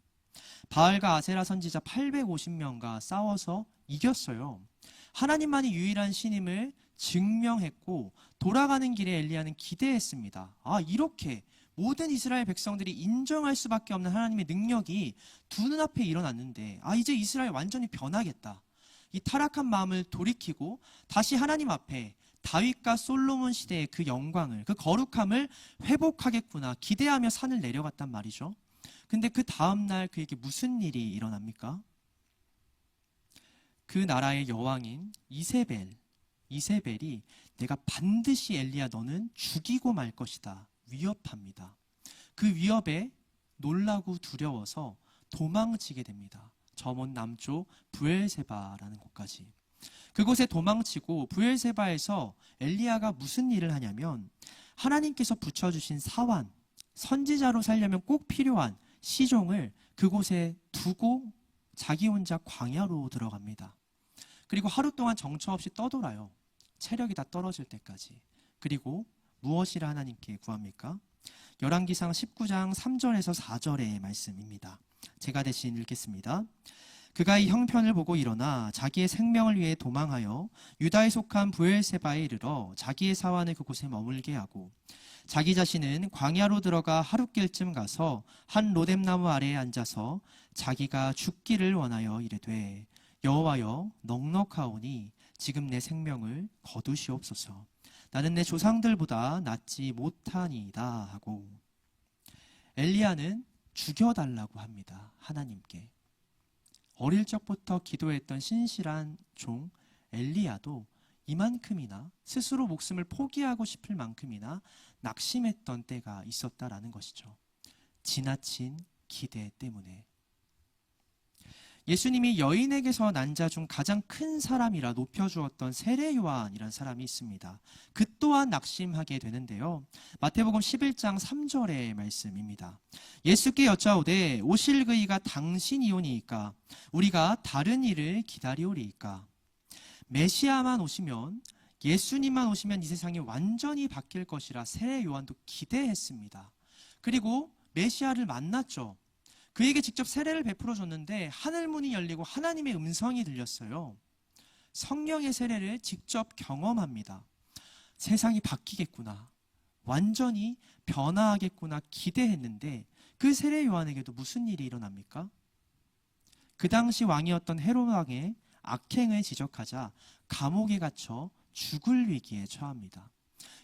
바알과 아세라 선지자 850명과 싸워서 이겼어요. 하나님만이 유일한 신임을 증명했고 돌아가는 길에 엘리야는 기대했습니다. 이렇게 모든 이스라엘 백성들이 인정할 수밖에 없는 하나님의 능력이 두 눈앞에 일어났는데 이제 이스라엘 완전히 변하겠다. 이 타락한 마음을 돌이키고 다시 하나님 앞에 다윗과 솔로몬 시대의 그 영광을, 그 거룩함을 회복하겠구나 기대하며 산을 내려갔단 말이죠. 근데 그 다음날 그에게 무슨 일이 일어납니까? 그 나라의 여왕인 이세벨이 내가 반드시 엘리야 너는 죽이고 말 것이다 위협합니다. 그 위협에 놀라고 두려워서 도망치게 됩니다. 저 먼 남쪽 브엘세바라는 곳까지. 그곳에 도망치고 브엘세바에서 엘리야가 무슨 일을 하냐면 하나님께서 붙여주신 사환, 선지자로 살려면 꼭 필요한 시종을 그곳에 두고 자기 혼자 광야로 들어갑니다. 그리고 하루 동안 정처 없이 떠돌아요. 체력이 다 떨어질 때까지. 그리고 무엇이라 하나님께 구합니까? 열왕기상 19장 3절에서 4절의 말씀입니다. 제가 대신 읽겠습니다. 그가 이 형편을 보고 일어나 자기의 생명을 위해 도망하여 유다에 속한 브엘세바에 이르러 자기의 사환을 그곳에 머물게 하고 자기 자신은 광야로 들어가 하룻길쯤 가서 한 로뎀나무 아래에 앉아서 자기가 죽기를 원하여 이르되 여호와여 넉넉하오니 지금 내 생명을 거두시옵소서. 나는 내 조상들보다 낫지 못하니이다 하고 엘리야는 죽여달라고 합니다. 하나님께. 어릴 적부터 기도했던 신실한 종 엘리야도 이만큼이나 스스로 목숨을 포기하고 싶을 만큼이나 낙심했던 때가 있었다라는 것이죠. 지나친 기대 때문에. 예수님이 여인에게서 난 자 중 가장 큰 사람이라 높여주었던 세례 요한이라는 사람이 있습니다. 그 또한 낙심하게 되는데요. 마태복음 11장 3절의 말씀입니다. 예수께 여짜오되 오실 그이가 당신이오니이까 우리가 다른 이를 기다리오리이까. 메시아만 오시면, 예수님만 오시면 이 세상이 완전히 바뀔 것이라 세례 요한도 기대했습니다. 그리고 메시아를 만났죠. 그에게 직접 세례를 베풀어 줬는데 하늘문이 열리고 하나님의 음성이 들렸어요. 성령의 세례를 직접 경험합니다. 세상이 바뀌겠구나, 완전히 변화하겠구나 기대했는데 그 세례 요한에게도 무슨 일이 일어납니까? 그 당시 왕이었던 헤롯 왕의 악행을 지적하자 감옥에 갇혀 죽을 위기에 처합니다.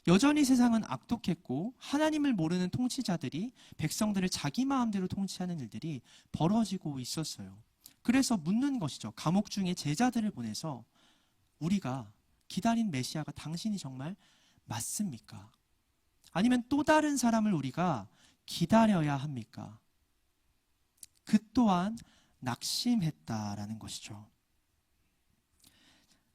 여전히 세상은 악독했고 하나님을 모르는 통치자들이 백성들을 자기 마음대로 통치하는 일들이 벌어지고 있었어요. 그래서 묻는 것이죠. 감옥 중에 제자들을 보내서 우리가 기다린 메시아가 당신이 정말 맞습니까? 아니면 또 다른 사람을 우리가 기다려야 합니까? 그 또한 낙심했다라는 것이죠.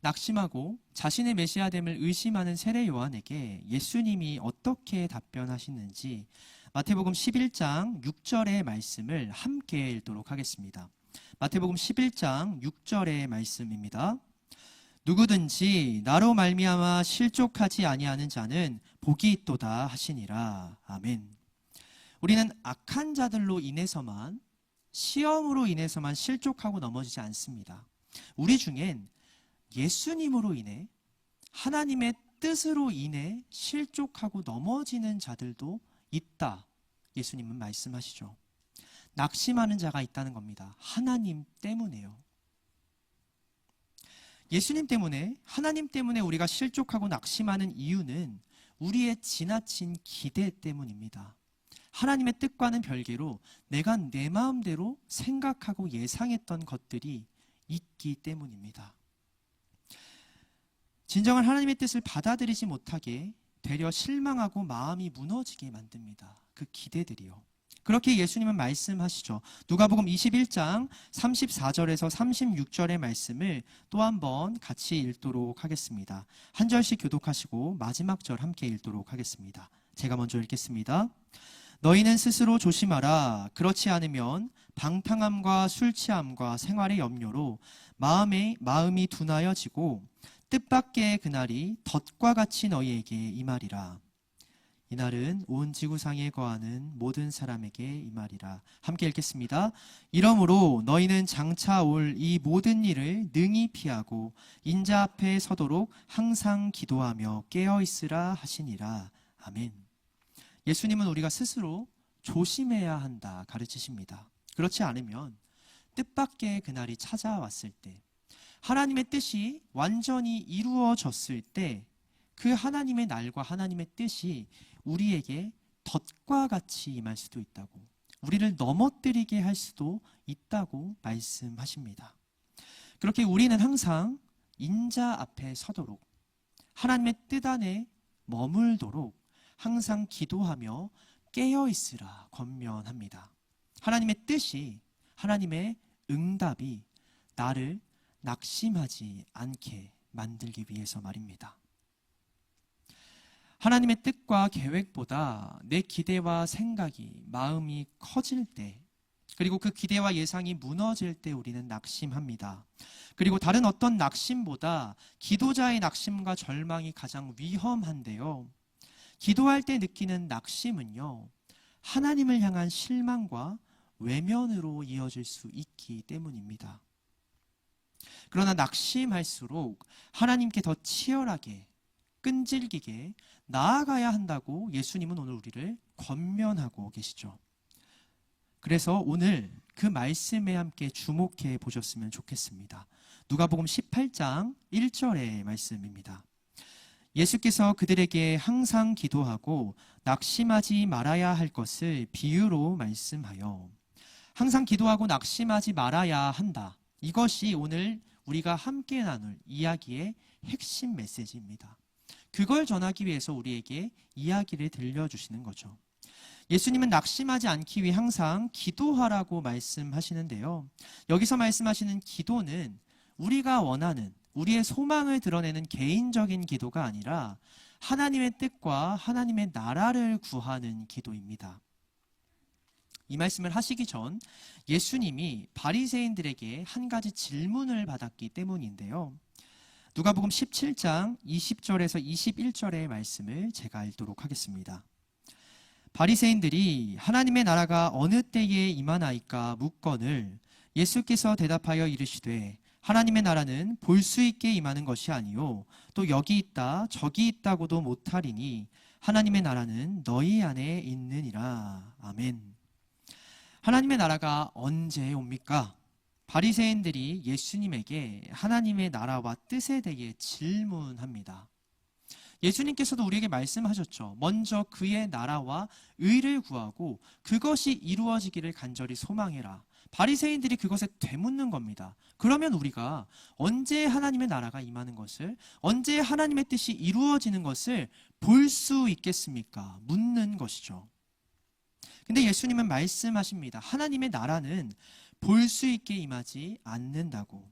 낙심하고 자신의 메시아됨을 의심하는 세례 요한에게 예수님이 어떻게 답변하시는지 마태복음 11장 6절의 말씀을 함께 읽도록 하겠습니다. 마태복음 11장 6절의 말씀입니다. 누구든지 나로 말미암아 실족하지 아니하는 자는 복이 있도다 하시니라. 아멘. 우리는 악한 자들로 인해서만, 시험으로 인해서만 실족하고 넘어지지 않습니다. 우리 중엔 예수님으로 인해, 하나님의 뜻으로 인해 실족하고 넘어지는 자들도 있다. 예수님은 말씀하시죠. 낙심하는 자가 있다는 겁니다. 하나님 때문에요. 예수님 때문에, 하나님 때문에 우리가 실족하고 낙심하는 이유는 우리의 지나친 기대 때문입니다. 하나님의 뜻과는 별개로 내가 내 마음대로 생각하고 예상했던 것들이 있기 때문입니다. 진정한 하나님의 뜻을 받아들이지 못하게 되려 실망하고 마음이 무너지게 만듭니다. 그 기대들이요. 그렇게 예수님은 말씀하시죠. 누가복음 21장 34절에서 36절의 말씀을 또 한번 같이 읽도록 하겠습니다. 한 절씩 교독하시고 마지막 절 함께 읽도록 하겠습니다. 제가 먼저 읽겠습니다. 너희는 스스로 조심하라. 그렇지 않으면 방탕함과 술 취함과 생활의 염려로 마음이 둔하여지고 뜻밖의 그날이 덫과 같이 너희에게 임하리라. 이날은 온 지구상에 거하는 모든 사람에게 임하리라. 함께 읽겠습니다. 이러므로 너희는 장차 올 이 모든 일을 능히 피하고 인자 앞에 서도록 항상 기도하며 깨어있으라 하시니라. 아멘. 예수님은 우리가 스스로 조심해야 한다 가르치십니다. 그렇지 않으면 뜻밖의 그날이 찾아왔을 때, 하나님의 뜻이 완전히 이루어졌을 때 그 하나님의 날과 하나님의 뜻이 우리에게 덫과 같이 임할 수도 있다고, 우리를 넘어뜨리게 할 수도 있다고 말씀하십니다. 그렇게 우리는 항상 인자 앞에 서도록, 하나님의 뜻 안에 머물도록 항상 기도하며 깨어있으라 권면합니다. 하나님의 뜻이, 하나님의 응답이 나를 낙심하지 않게 만들기 위해서 말입니다. 하나님의 뜻과 계획보다 내 기대와 생각이, 마음이 커질 때, 그리고 그 기대와 예상이 무너질 때 우리는 낙심합니다. 그리고 다른 어떤 낙심보다 기도자의 낙심과 절망이 가장 위험한데요. 기도할 때 느끼는 낙심은요, 하나님을 향한 실망과 외면으로 이어질 수 있기 때문입니다. 그러나 낙심할수록 하나님께 더 치열하게, 끈질기게 나아가야 한다고 예수님은 오늘 우리를 권면하고 계시죠. 그래서 오늘 그 말씀에 함께 주목해 보셨으면 좋겠습니다. 누가복음 18장 1절의 말씀입니다. 예수께서 그들에게 항상 기도하고 낙심하지 말아야 할 것을 비유로 말씀하여, 항상 기도하고 낙심하지 말아야 한다. 이것이 오늘 우리가 함께 나눌 이야기의 핵심 메시지입니다. 그걸 전하기 위해서 우리에게 이야기를 들려주시는 거죠. 예수님은 낙심하지 않기 위해 항상 기도하라고 말씀하시는데요. 여기서 말씀하시는 기도는 우리가 원하는, 우리의 소망을 드러내는 개인적인 기도가 아니라 하나님의 뜻과 하나님의 나라를 구하는 기도입니다. 이 말씀을 하시기 전 예수님이 바리새인들에게 한 가지 질문을 받았기 때문인데요. 누가복음 17장 20절에서 21절의 말씀을 제가 읽도록 하겠습니다. 바리새인들이 하나님의 나라가 어느 때에 임하나이까 묻거늘 예수께서 대답하여 이르시되 하나님의 나라는 볼 수 있게 임하는 것이 아니요 또 여기 있다 저기 있다고도 못하리니 하나님의 나라는 너희 안에 있느니라. 아멘. 하나님의 나라가 언제 옵니까? 바리새인들이 예수님에게 하나님의 나라와 뜻에 대해 질문합니다. 예수님께서도 우리에게 말씀하셨죠. 먼저 그의 나라와 의를 구하고 그것이 이루어지기를 간절히 소망해라. 바리새인들이 그것에 되묻는 겁니다. 그러면 우리가 언제 하나님의 나라가 임하는 것을, 언제 하나님의 뜻이 이루어지는 것을 볼 수 있겠습니까? 묻는 것이죠. 근데 예수님은 말씀하십니다. 하나님의 나라는 볼 수 있게 임하지 않는다고.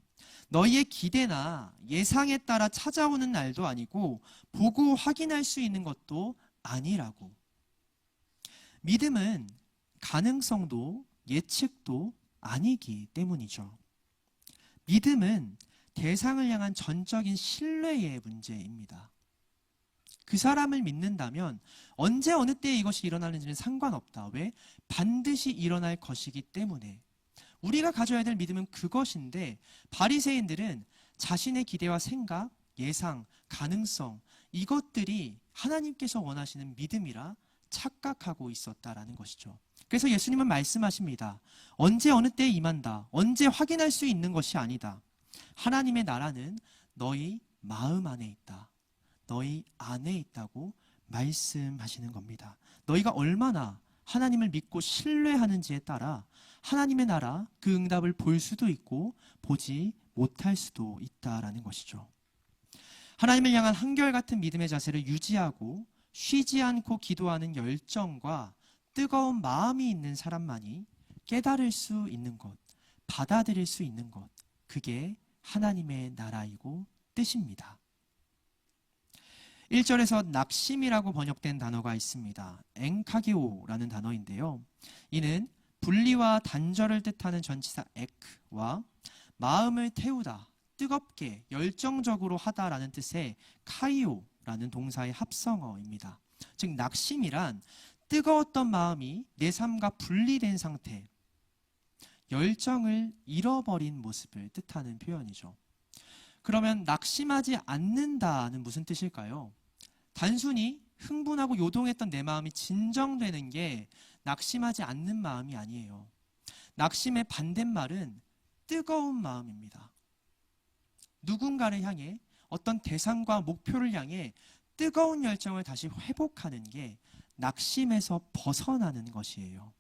너희의 기대나 예상에 따라 찾아오는 날도 아니고 보고 확인할 수 있는 것도 아니라고. 믿음은 가능성도 예측도 아니기 때문이죠. 믿음은 대상을 향한 전적인 신뢰의 문제입니다. 그 사람을 믿는다면 언제 어느 때에 이것이 일어나는지는 상관없다. 왜? 반드시 일어날 것이기 때문에. 우리가 가져야 될 믿음은 그것인데 바리새인들은 자신의 기대와 생각, 예상, 가능성 이것들이 하나님께서 원하시는 믿음이라 착각하고 있었다라는 것이죠. 그래서 예수님은 말씀하십니다. 언제 어느 때에 임한다. 언제 확인할 수 있는 것이 아니다. 하나님의 나라는 너희 마음 안에 있다. 너희 안에 있다고 말씀하시는 겁니다. 너희가 얼마나 하나님을 믿고 신뢰하는지에 따라 하나님의 나라 그 응답을 볼 수도 있고 보지 못할 수도 있다라는 것이죠. 하나님을 향한 한결같은 믿음의 자세를 유지하고 쉬지 않고 기도하는 열정과 뜨거운 마음이 있는 사람만이 깨달을 수 있는 것, 받아들일 수 있는 것, 그게 하나님의 나라이고 뜻입니다. 1절에서 낙심이라고 번역된 단어가 있습니다. 엥카게오라는 단어인데요. 이는 분리와 단절을 뜻하는 전치사 에크와 마음을 태우다, 뜨겁게, 열정적으로 하다라는 뜻의 카이오라는 동사의 합성어입니다. 즉 낙심이란 뜨거웠던 마음이 내 삶과 분리된 상태, 열정을 잃어버린 모습을 뜻하는 표현이죠. 그러면 낙심하지 않는다는 무슨 뜻일까요? 단순히 흥분하고 요동했던 내 마음이 진정되는 게 낙심하지 않는 마음이 아니에요. 낙심의 반대말은 뜨거운 마음입니다. 누군가를 향해 어떤 대상과 목표를 향해 뜨거운 열정을 다시 회복하는 게 낙심에서 벗어나는 것이에요.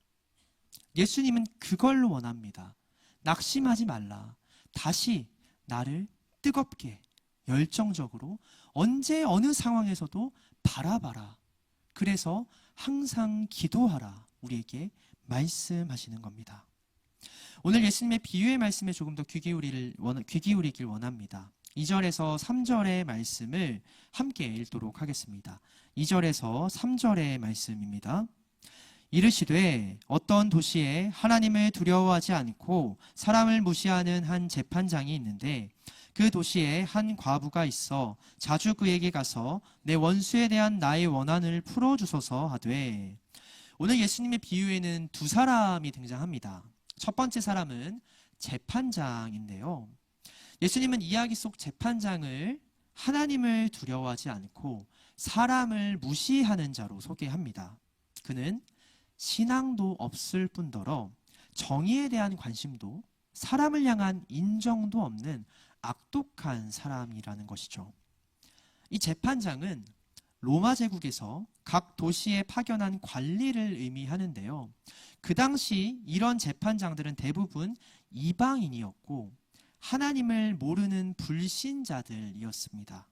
예수님은 그걸 원합니다. 낙심하지 말라. 다시 나를 뜨겁게 열정적으로 언제 어느 상황에서도 바라봐라. 그래서 항상 기도하라. 우리에게 말씀하시는 겁니다. 오늘 예수님의 비유의 말씀에 조금 더 귀 기울이길 원합니다. 2절에서 3절의 말씀을 함께 읽도록 하겠습니다. 2절에서 3절의 말씀입니다. 이르시되 어떤 도시에 하나님을 두려워하지 않고 사람을 무시하는 한 재판장이 있는데 그 도시에 한 과부가 있어 자주 그에게 가서 내 원수에 대한 나의 원한을 풀어주소서 하되. 오늘 예수님의 비유에는 두 사람이 등장합니다. 첫 번째 사람은 재판장인데요. 예수님은 이야기 속 재판장을 하나님을 두려워하지 않고 사람을 무시하는 자로 소개합니다. 그는 신앙도 없을 뿐더러 정의에 대한 관심도 사람을 향한 인정도 없는 악독한 사람이라는 것이죠. 이 재판장은 로마 제국에서 각 도시에 파견한 관리를 의미하는데요. 그 당시 이런 재판장들은 대부분 이방인이었고 하나님을 모르는 불신자들이었습니다.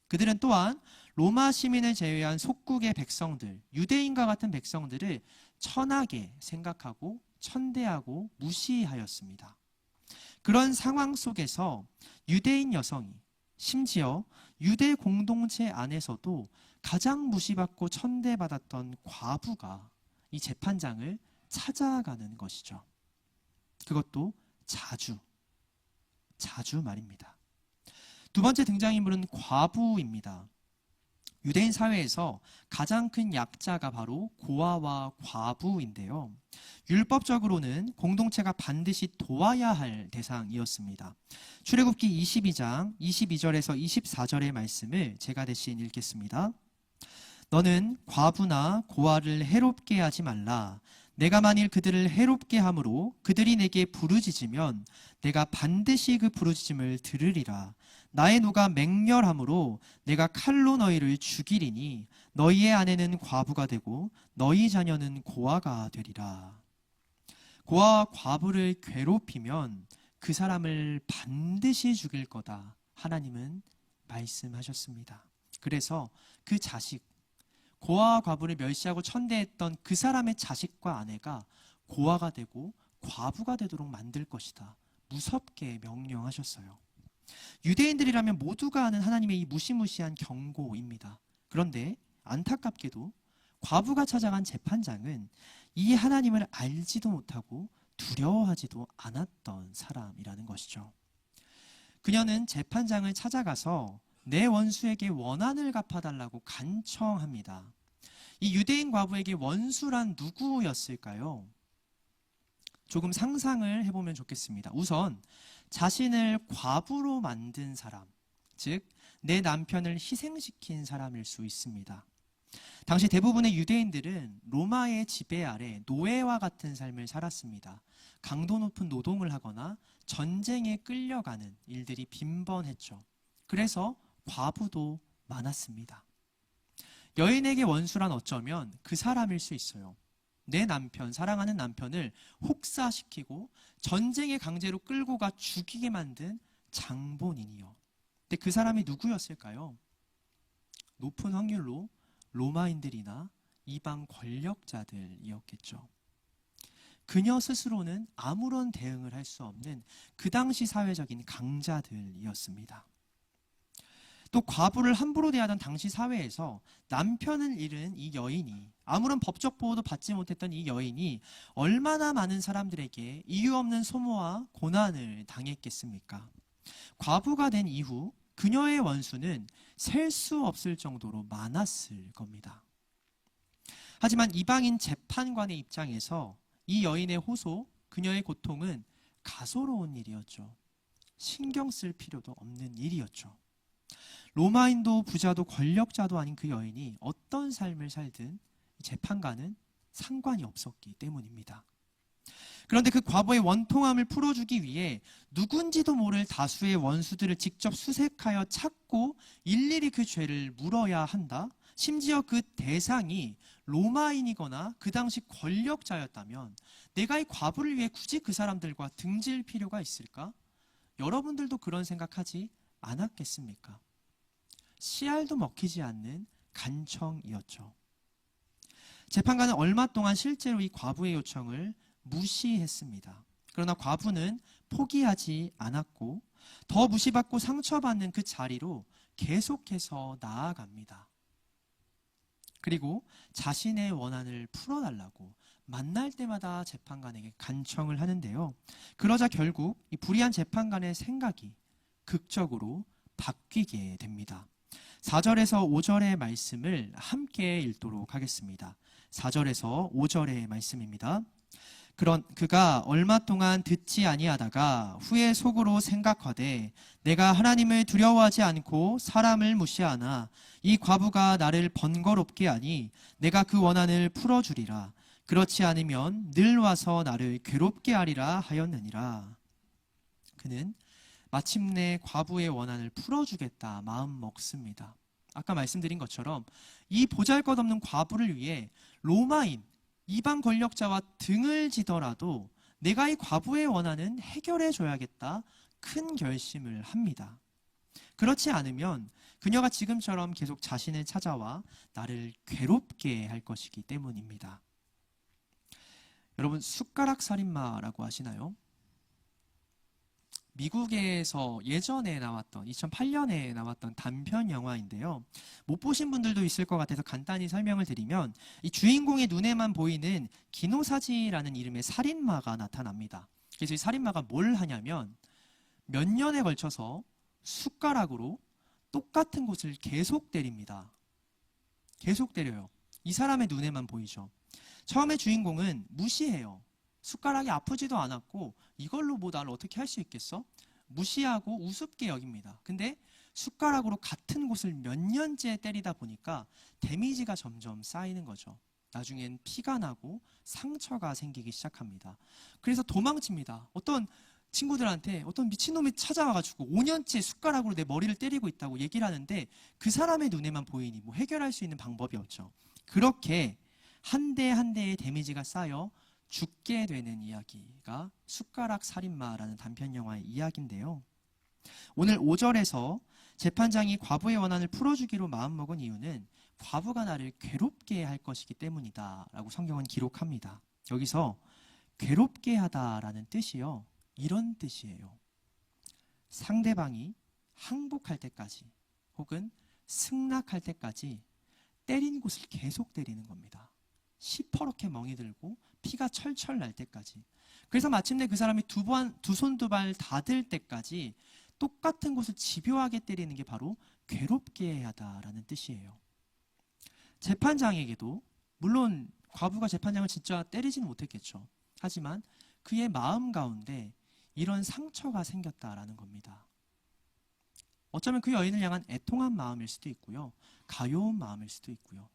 그들은 또한 로마 시민을 제외한 속국의 백성들, 유대인과 같은 백성들을 천하게 생각하고 천대하고 무시하였습니다. 그런 상황 속에서 유대인 여성이 심지어 유대 공동체 안에서도 가장 무시받고 천대받았던 과부가 이 재판장을 찾아가는 것이죠. 그것도 자주 말입니다. 두 번째 등장인물은 과부입니다. 유대인 사회에서 가장 큰 약자가 바로 고아와 과부인데요. 율법적으로는 공동체가 반드시 도와야 할 대상이었습니다. 출애굽기 22장 22절에서 24절의 말씀을 제가 대신 읽겠습니다. 너는 과부나 고아를 해롭게 하지 말라. 내가 만일 그들을 해롭게 함으로 그들이 내게 부르짖으면 내가 반드시 그 부르짖음을 들으리라. 나의 노가 맹렬함으로 내가 칼로 너희를 죽이리니 너희의 아내는 과부가 되고 너희 자녀는 고아가 되리라. 고아와 과부를 괴롭히면 그 사람을 반드시 죽일 거다. 하나님은 말씀하셨습니다. 그래서 그 자식, 고아와 과부를 멸시하고 천대했던 그 사람의 자식과 아내가 고아가 되고 과부가 되도록 만들 것이다. 무섭게 명령하셨어요. 유대인들이라면 모두가 아는 하나님의 이 무시무시한 경고입니다. 그런데 안타깝게도 과부가 찾아간 재판장은 이 하나님을 알지도 못하고 두려워하지도 않았던 사람이라는 것이죠. 그녀는 재판장을 찾아가서 내 원수에게 원한을 갚아달라고 간청합니다. 이 유대인 과부에게 원수란 누구였을까요? 조금 상상을 해보면 좋겠습니다. 우선 자신을 과부로 만든 사람, 즉 내 남편을 희생시킨 사람일 수 있습니다. 당시 대부분의 유대인들은 로마의 지배 아래 노예와 같은 삶을 살았습니다. 강도 높은 노동을 하거나 전쟁에 끌려가는 일들이 빈번했죠. 그래서 과부도 많았습니다. 여인에게 원수란 어쩌면 그 사람일 수 있어요. 내 남편, 사랑하는 남편을 혹사시키고 전쟁에 강제로 끌고 가 죽이게 만든 장본인이요. 근데 그 사람이 누구였을까요? 높은 확률로 로마인들이나 이방 권력자들이었겠죠. 그녀 스스로는 아무런 대응을 할 수 없는 그 당시 사회적인 강자들이었습니다. 또 과부를 함부로 대하던 당시 사회에서 남편을 잃은 이 여인이, 아무런 법적 보호도 받지 못했던 이 여인이 얼마나 많은 사람들에게 이유 없는 소모와 고난을 당했겠습니까? 과부가 된 이후 그녀의 원수는 셀 수 없을 정도로 많았을 겁니다. 하지만 이방인 재판관의 입장에서 이 여인의 호소, 그녀의 고통은 가소로운 일이었죠. 신경 쓸 필요도 없는 일이었죠. 로마인도 부자도 권력자도 아닌 그 여인이 어떤 삶을 살든 재판관은 상관이 없었기 때문입니다. 그런데 그 과부의 원통함을 풀어주기 위해 누군지도 모를 다수의 원수들을 직접 수색하여 찾고 일일이 그 죄를 물어야 한다. 심지어 그 대상이 로마인이거나 그 당시 권력자였다면 내가 이 과부를 위해 굳이 그 사람들과 등질 필요가 있을까? 여러분들도 그런 생각하지 않았겠습니까? 씨알도 먹히지 않는 간청이었죠. 재판관은 얼마 동안 실제로 이 과부의 요청을 무시했습니다. 그러나 과부는 포기하지 않았고 더 무시받고 상처받는 그 자리로 계속해서 나아갑니다. 그리고 자신의 원한을 풀어달라고 만날 때마다 재판관에게 간청을 하는데요. 그러자 결국 이 불의한 재판관의 생각이 극적으로 바뀌게 됩니다. 4절에서 5절의 말씀을 함께 읽도록 하겠습니다. 4절에서 5절의 말씀입니다. 그가 얼마 동안 듣지 아니하다가 후에 속으로 생각하되 내가 하나님을 두려워하지 않고 사람을 무시하나 이 과부가 나를 번거롭게 하니 내가 그 원한을 풀어주리라. 그렇지 않으면 늘 와서 나를 괴롭게 하리라 하였느니라. 그는 마침내 과부의 원한을 풀어주겠다 마음 먹습니다. 아까 말씀드린 것처럼 이 보잘것없는 과부를 위해 로마인, 이방 권력자와 등을 지더라도 내가 이 과부의 원한은 해결해 줘야겠다 큰 결심을 합니다. 그렇지 않으면 그녀가 지금처럼 계속 자신을 찾아와 나를 괴롭게 할 것이기 때문입니다. 여러분, 숟가락 살인마라고 아시나요? 미국에서 예전에 나왔던 2008년에 나왔던 단편 영화인데요. 못 보신 분들도 있을 것 같아서 간단히 설명을 드리면 이 주인공의 눈에만 보이는 기노사지라는 이름의 살인마가 나타납니다. 그래서 이 살인마가 뭘 하냐면 몇 년에 걸쳐서 숟가락으로 똑같은 곳을 계속 때립니다. 계속 때려요. 이 사람의 눈에만 보이죠. 처음에 주인공은 무시해요. 숟가락이 아프지도 않았고 이걸로 뭐 나를 어떻게 할 수 있겠어? 무시하고 우습게 여깁니다. 근데 숟가락으로 같은 곳을 몇 년째 때리다 보니까 데미지가 점점 쌓이는 거죠. 나중엔 피가 나고 상처가 생기기 시작합니다. 그래서 도망칩니다. 어떤 친구들한테 어떤 미친놈이 찾아와가지고 5년째 숟가락으로 내 머리를 때리고 있다고 얘기를 하는데 그 사람의 눈에만 보이니 뭐 해결할 수 있는 방법이 없죠. 그렇게 한 대 한 대의 데미지가 쌓여 죽게 되는 이야기가 숟가락 살인마라는 단편 영화의 이야기인데요. 오늘 5절에서 재판장이 과부의 원한을 풀어주기로 마음먹은 이유는 과부가 나를 괴롭게 할 것이기 때문이다 라고 성경은 기록합니다. 여기서 괴롭게 하다라는 뜻이요, 이런 뜻이에요. 상대방이 항복할 때까지 혹은 승낙할 때까지 때린 곳을 계속 때리는 겁니다. 시퍼렇게 멍이 들고 피가 철철 날 때까지. 그래서 마침내 그 사람이 두 손 두 발 닿을 때까지 똑같은 곳을 집요하게 때리는 게 바로 괴롭게 해야 하다라는 뜻이에요. 재판장에게도 물론 과부가 재판장을 진짜 때리지는 못했겠죠. 하지만 그의 마음 가운데 이런 상처가 생겼다라는 겁니다. 어쩌면 그 여인을 향한 애통한 마음일 수도 있고요. 가여운 마음일 수도 있고요.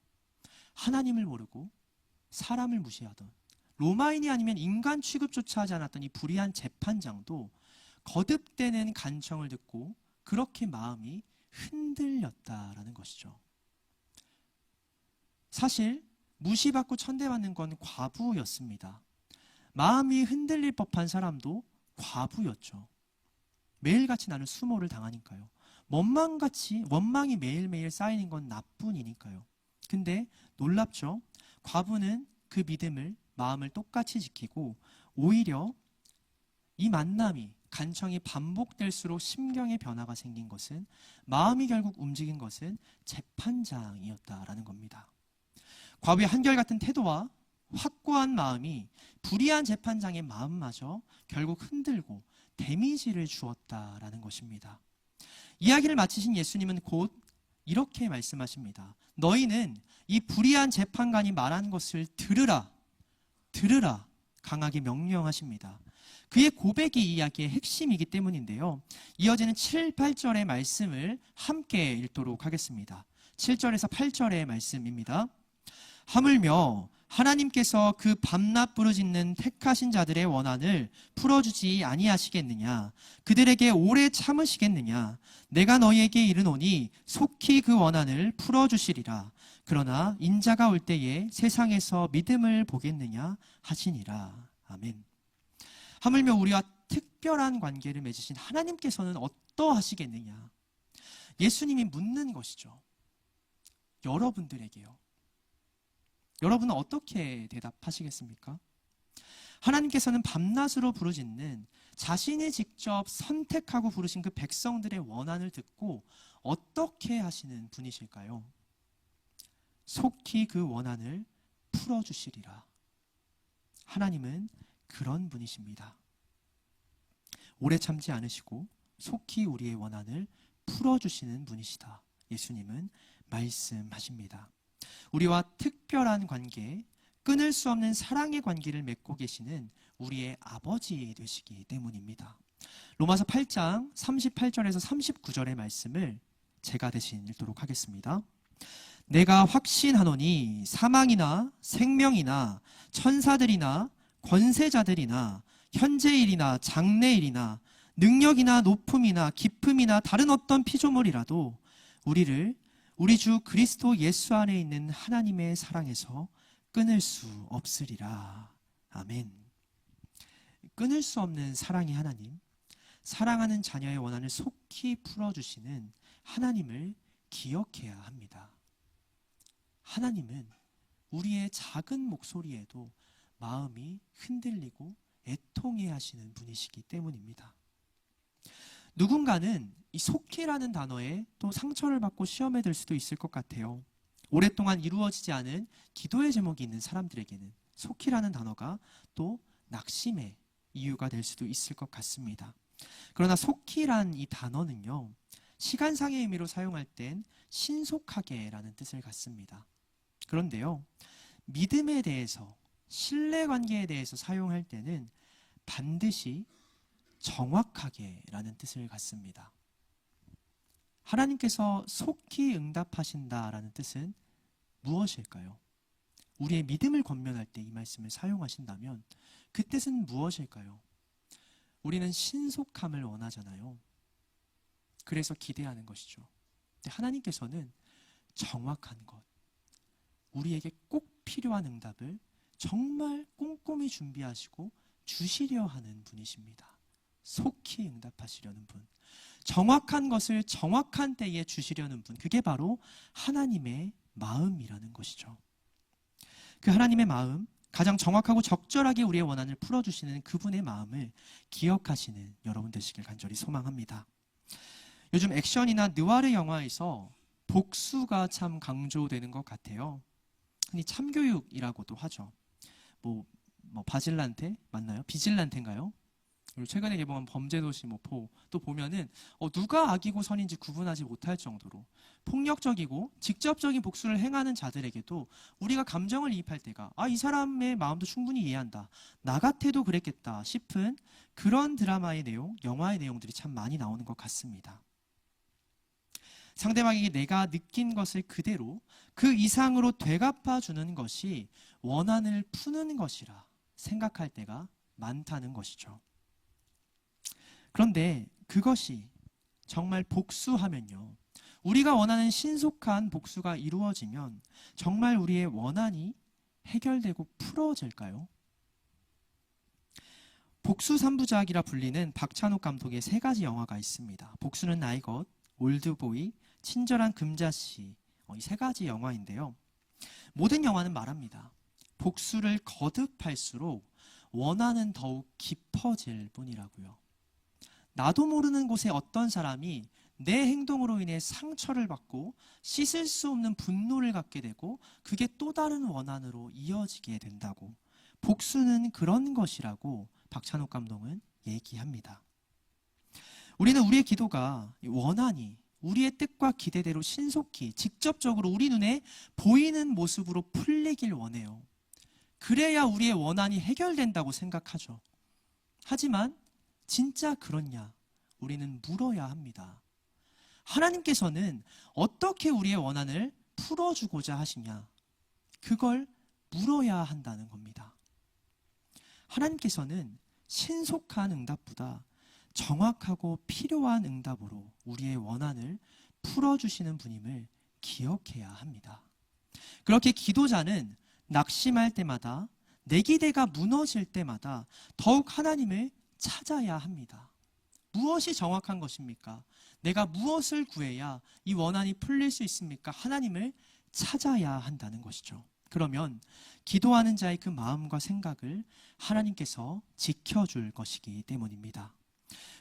하나님을 모르고 사람을 무시하던 로마인이 아니면 인간 취급조차 하지 않았던 이 불의한 재판장도 거듭되는 간청을 듣고 그렇게 마음이 흔들렸다라는 것이죠. 사실 무시받고 천대받는 건 과부였습니다. 마음이 흔들릴 법한 사람도 과부였죠. 매일같이 나는 수모를 당하니까요. 원망이 매일매일 쌓이는 건 나뿐이니까요. 근데 놀랍죠? 과부는 그 믿음을, 마음을 똑같이 지키고 오히려 이 만남이, 간청이 반복될수록 심경의 변화가 생긴 것은, 마음이 결국 움직인 것은 재판장이었다라는 겁니다. 과부의 한결같은 태도와 확고한 마음이 불의한 재판장의 마음마저 결국 흔들고 데미지를 주었다라는 것입니다. 이야기를 마치신 예수님은 곧 이렇게 말씀하십니다. 너희는 이 불의한 재판관이 말한 것을 들으라, 들으라 강하게 명령하십니다. 그의 고백이 이 이야기의 핵심이기 때문인데요. 이어지는 7, 8절의 말씀을 함께 읽도록 하겠습니다. 7절에서 8절의 말씀입니다. 하물며 하나님께서 그 밤낮 부르짖는 택하신 자들의 원한을 풀어주지 아니하시겠느냐? 그들에게 오래 참으시겠느냐? 내가 너희에게 이르노니 속히 그 원한을 풀어주시리라. 그러나 인자가 올 때에 세상에서 믿음을 보겠느냐 하시니라. 아멘. 하물며 우리와 특별한 관계를 맺으신 하나님께서는 어떠하시겠느냐? 예수님이 묻는 것이죠. 여러분들에게요. 여러분은 어떻게 대답하시겠습니까? 하나님께서는 밤낮으로 부르짖는 자신이 직접 선택하고 부르신 그 백성들의 원한을 듣고 어떻게 하시는 분이실까요? 속히 그 원한을 풀어주시리라. 하나님은 그런 분이십니다. 오래 참지 않으시고 속히 우리의 원한을 풀어주시는 분이시다. 예수님은 말씀하십니다. 우리와 특별한 관계, 끊을 수 없는 사랑의 관계를 맺고 계시는 우리의 아버지 되시기 때문입니다. 로마서 8장 38절에서 39절의 말씀을 제가 대신 읽도록 하겠습니다. 내가 확신하노니 사망이나 생명이나 천사들이나 권세자들이나 현재일이나 장래일이나 능력이나 높음이나 깊음이나 다른 어떤 피조물이라도 우리를 우리 주 그리스도 예수 안에 있는 하나님의 사랑에서 끊을 수 없으리라. 아멘. 끊을 수 없는 사랑의 하나님, 사랑하는 자녀의 원한을 속히 풀어주시는 하나님을 기억해야 합니다. 하나님은 우리의 작은 목소리에도 마음이 흔들리고 애통해 하시는 분이시기 때문입니다. 누군가는 이 속히라는 단어에 또 상처를 받고 시험에 들 수도 있을 것 같아요. 오랫동안 이루어지지 않은 기도의 제목이 있는 사람들에게는 속히라는 단어가 또 낙심의 이유가 될 수도 있을 것 같습니다. 그러나 속히란 이 단어는요, 시간상의 의미로 사용할 땐 신속하게라는 뜻을 갖습니다. 그런데요, 믿음에 대해서, 신뢰관계에 대해서 사용할 때는 반드시 정확하게라는 뜻을 갖습니다. 하나님께서 속히 응답하신다라는 뜻은 무엇일까요? 우리의 믿음을 권면할 때 이 말씀을 사용하신다면 그 뜻은 무엇일까요? 우리는 신속함을 원하잖아요. 그래서 기대하는 것이죠. 근데 하나님께서는 정확한 것, 우리에게 꼭 필요한 응답을 정말 꼼꼼히 준비하시고 주시려 하는 분이십니다. 속히 응답하시려는 분, 정확한 것을 정확한 때에 주시려는 분, 그게 바로 하나님의 마음이라는 것이죠. 그 하나님의 마음, 가장 정확하고 적절하게 우리의 원한을 풀어주시는 그분의 마음을 기억하시는 여러분 되시길 간절히 소망합니다. 요즘 액션이나 느와르 영화에서 복수가 참 강조되는 것 같아요. 흔히 참교육이라고도 하죠. 바질란테 맞나요? 비질란테인가요? 그리고 최근에 개봉한 범죄도시 포 또 보면은 누가 악이고 선인지 구분하지 못할 정도로 폭력적이고 직접적인 복수를 행하는 자들에게도 우리가 감정을 이입할 때가 이 사람의 마음도 충분히 이해한다. 나 같아도 그랬겠다 싶은 그런 드라마의 내용, 영화의 내용들이 참 많이 나오는 것 같습니다. 상대방에게 내가 느낀 것을 그대로 그 이상으로 되갚아 주는 것이 원한을 푸는 것이라 생각할 때가 많다는 것이죠. 그런데 그것이 정말 복수하면요, 우리가 원하는 신속한 복수가 이루어지면 정말 우리의 원한이 해결되고 풀어질까요? 복수 3부작이라 불리는 박찬욱 감독의 3가지 영화가 있습니다. 복수는 나의 것, 올드보이, 친절한 금자씨, 이 3가지 영화인데요. 모든 영화는 말합니다. 복수를 거듭할수록 원한은 더욱 깊어질 뿐이라고요. 나도 모르는 곳에 어떤 사람이 내 행동으로 인해 상처를 받고 씻을 수 없는 분노를 갖게 되고 그게 또 다른 원한으로 이어지게 된다고. 복수는 그런 것이라고 박찬욱 감독은 얘기합니다. 우리는 우리의 기도가 원한이 우리의 뜻과 기대대로 신속히 직접적으로 우리 눈에 보이는 모습으로 풀리길 원해요. 그래야 우리의 원한이 해결된다고 생각하죠. 하지만 진짜 그렇냐? 우리는 물어야 합니다. 하나님께서는 어떻게 우리의 원한을 풀어주고자 하시냐? 그걸 물어야 한다는 겁니다. 하나님께서는 신속한 응답보다 정확하고 필요한 응답으로 우리의 원한을 풀어주시는 분임을 기억해야 합니다. 그렇게 기도자는 낙심할 때마다, 내 기대가 무너질 때마다 더욱 하나님을 찾아야 합니다. 무엇이 정확한 것입니까? 내가 무엇을 구해야 이 원한이 풀릴 수 있습니까? 하나님을 찾아야 한다는 것이죠. 그러면 기도하는 자의 그 마음과 생각을 하나님께서 지켜줄 것이기 때문입니다.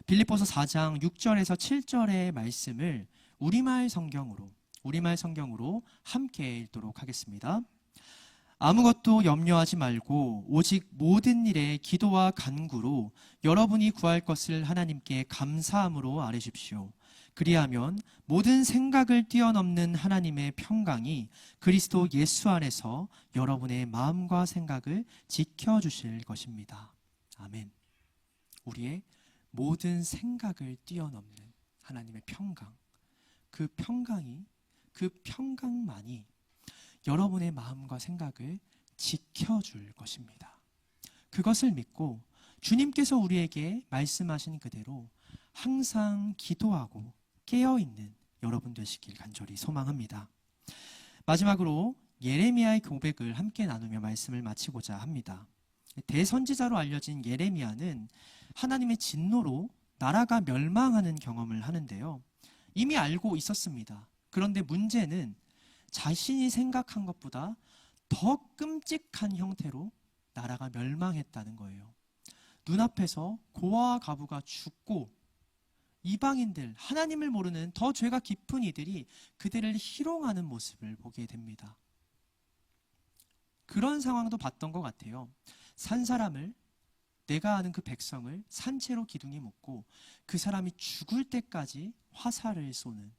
빌립보서 4장 6절에서 7절의 말씀을 우리말 성경으로 함께 읽도록 하겠습니다. 아무것도 염려하지 말고 오직 모든 일에 기도와 간구로 여러분이 구할 것을 하나님께 감사함으로 아뢰십시오. 그리하면 모든 생각을 뛰어넘는 하나님의 평강이 그리스도 예수 안에서 여러분의 마음과 생각을 지켜주실 것입니다. 아멘. 우리의 모든 생각을 뛰어넘는 하나님의 평강, 그 평강만이 여러분의 마음과 생각을 지켜줄 것입니다. 그것을 믿고 주님께서 우리에게 말씀하신 그대로 항상 기도하고 깨어있는 여러분 되시길 간절히 소망합니다. 마지막으로 예레미야의 고백을 함께 나누며 말씀을 마치고자 합니다. 대선지자로 알려진 예레미야는 하나님의 진노로 나라가 멸망하는 경험을 하는데요. 이미 알고 있었습니다. 그런데 문제는 자신이 생각한 것보다 더 끔찍한 형태로 나라가 멸망했다는 거예요. 눈앞에서 고아와 과부가 죽고 이방인들, 하나님을 모르는 더 죄가 깊은 이들이 그들을 희롱하는 모습을 보게 됩니다. 그런 상황도 봤던 것 같아요. 산 사람을, 내가 아는 그 백성을 산채로 기둥에 묶고 그 사람이 죽을 때까지 화살을 쏘는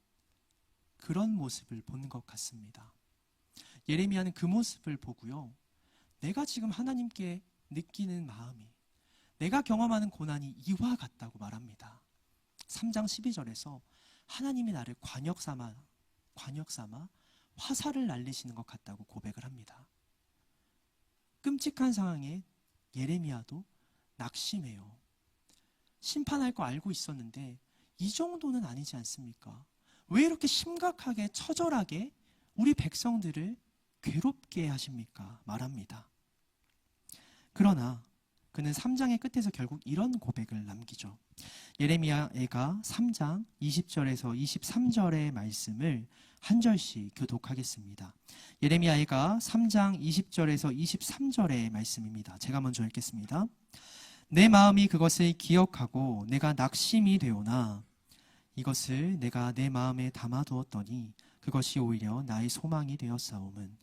그런 모습을 본 것 같습니다. 예레미야는 그 모습을 보고요, 내가 지금 하나님께 느끼는 마음이, 내가 경험하는 고난이 이와 같다고 말합니다. 3장 12절에서 하나님이 나를 관역 삼아 화살을 날리시는 것 같다고 고백을 합니다. 끔찍한 상황에 예레미야도 낙심해요. 심판할 거 알고 있었는데 이 정도는 아니지 않습니까? 왜 이렇게 심각하게 처절하게 우리 백성들을 괴롭게 하십니까? 말합니다. 그러나 그는 3장의 끝에서 결국 이런 고백을 남기죠. 예레미야가 3장 20절에서 23절의 말씀을 한 절씩 교독하겠습니다. 예레미야가 3장 20절에서 23절의 말씀입니다. 제가 먼저 읽겠습니다. 내 마음이 그것을 기억하고 내가 낙심이 되오나 이것을 내가 내 마음에 담아두었더니 그것이 오히려 나의 소망이 되었사옴은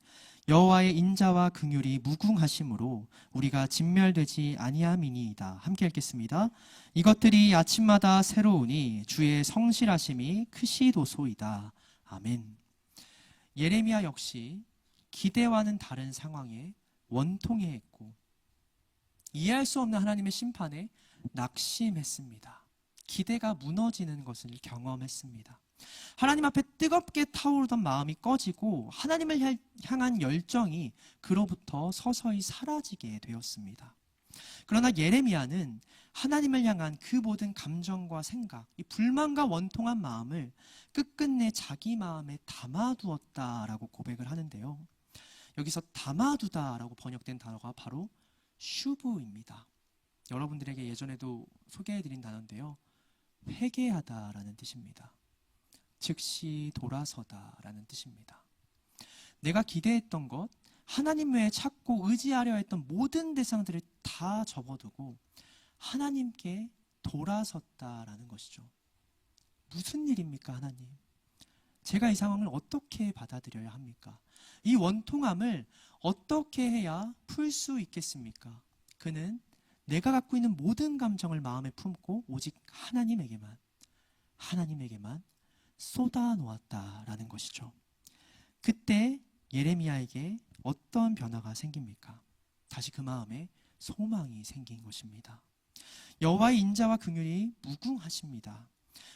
여호와의 인자와 긍휼이 무궁하심으로 우리가 진멸되지 아니함이니이다. 함께 읽겠습니다. 이것들이 아침마다 새로우니 주의 성실하심이 크시도소이다. 아멘. 예레미야 역시 기대와는 다른 상황에 원통해했고 이해할 수 없는 하나님의 심판에 낙심했습니다. 기대가 무너지는 것을 경험했습니다. 하나님 앞에 뜨겁게 타오르던 마음이 꺼지고 하나님을 향한 열정이 그로부터 서서히 사라지게 되었습니다. 그러나 예레미야는 하나님을 향한 그 모든 감정과 생각, 이 불만과 원통한 마음을 끝끝내 자기 마음에 담아두었다라고 고백을 하는데요. 여기서 담아두다라고 번역된 단어가 바로 슈브입니다. 여러분들에게 예전에도 소개해드린 단어인데요. 회개하다라는 뜻입니다. 즉시 돌아서다라는 뜻입니다. 내가 기대했던 것, 하나님 외에 찾고 의지하려 했던 모든 대상들을 다 접어두고 하나님께 돌아섰다라는 것이죠. 무슨 일입니까, 하나님? 제가 이 상황을 어떻게 받아들여야 합니까? 이 원통함을 어떻게 해야 풀 수 있겠습니까? 그는 내가 갖고 있는 모든 감정을 마음에 품고 오직 하나님에게만 쏟아 놓았다라는 것이죠. 그때 예레미야에게 어떤 변화가 생깁니까? 다시 그 마음에 소망이 생긴 것입니다. 여호와의 인자와 긍휼이 무궁하십니다.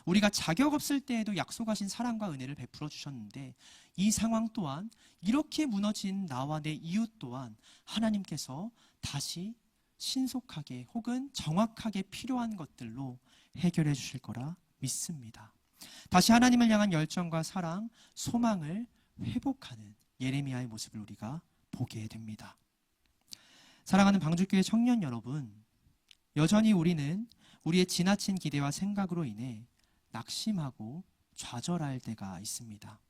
우리가 자격 없을 때에도 약속하신 사랑과 은혜를 베풀어 주셨는데 이 상황 또한 이렇게 무너진 나와 내 이웃 또한 하나님께서 다시 신속하게 혹은 정확하게 필요한 것들로 해결해 주실 거라 믿습니다. 다시 하나님을 향한 열정과 사랑, 소망을 회복하는 예레미야의 모습을 우리가 보게 됩니다. 사랑하는 방주교회 청년 여러분, 여전히 우리는 우리의 지나친 기대와 생각으로 인해 낙심하고 좌절할 때가 있습니다.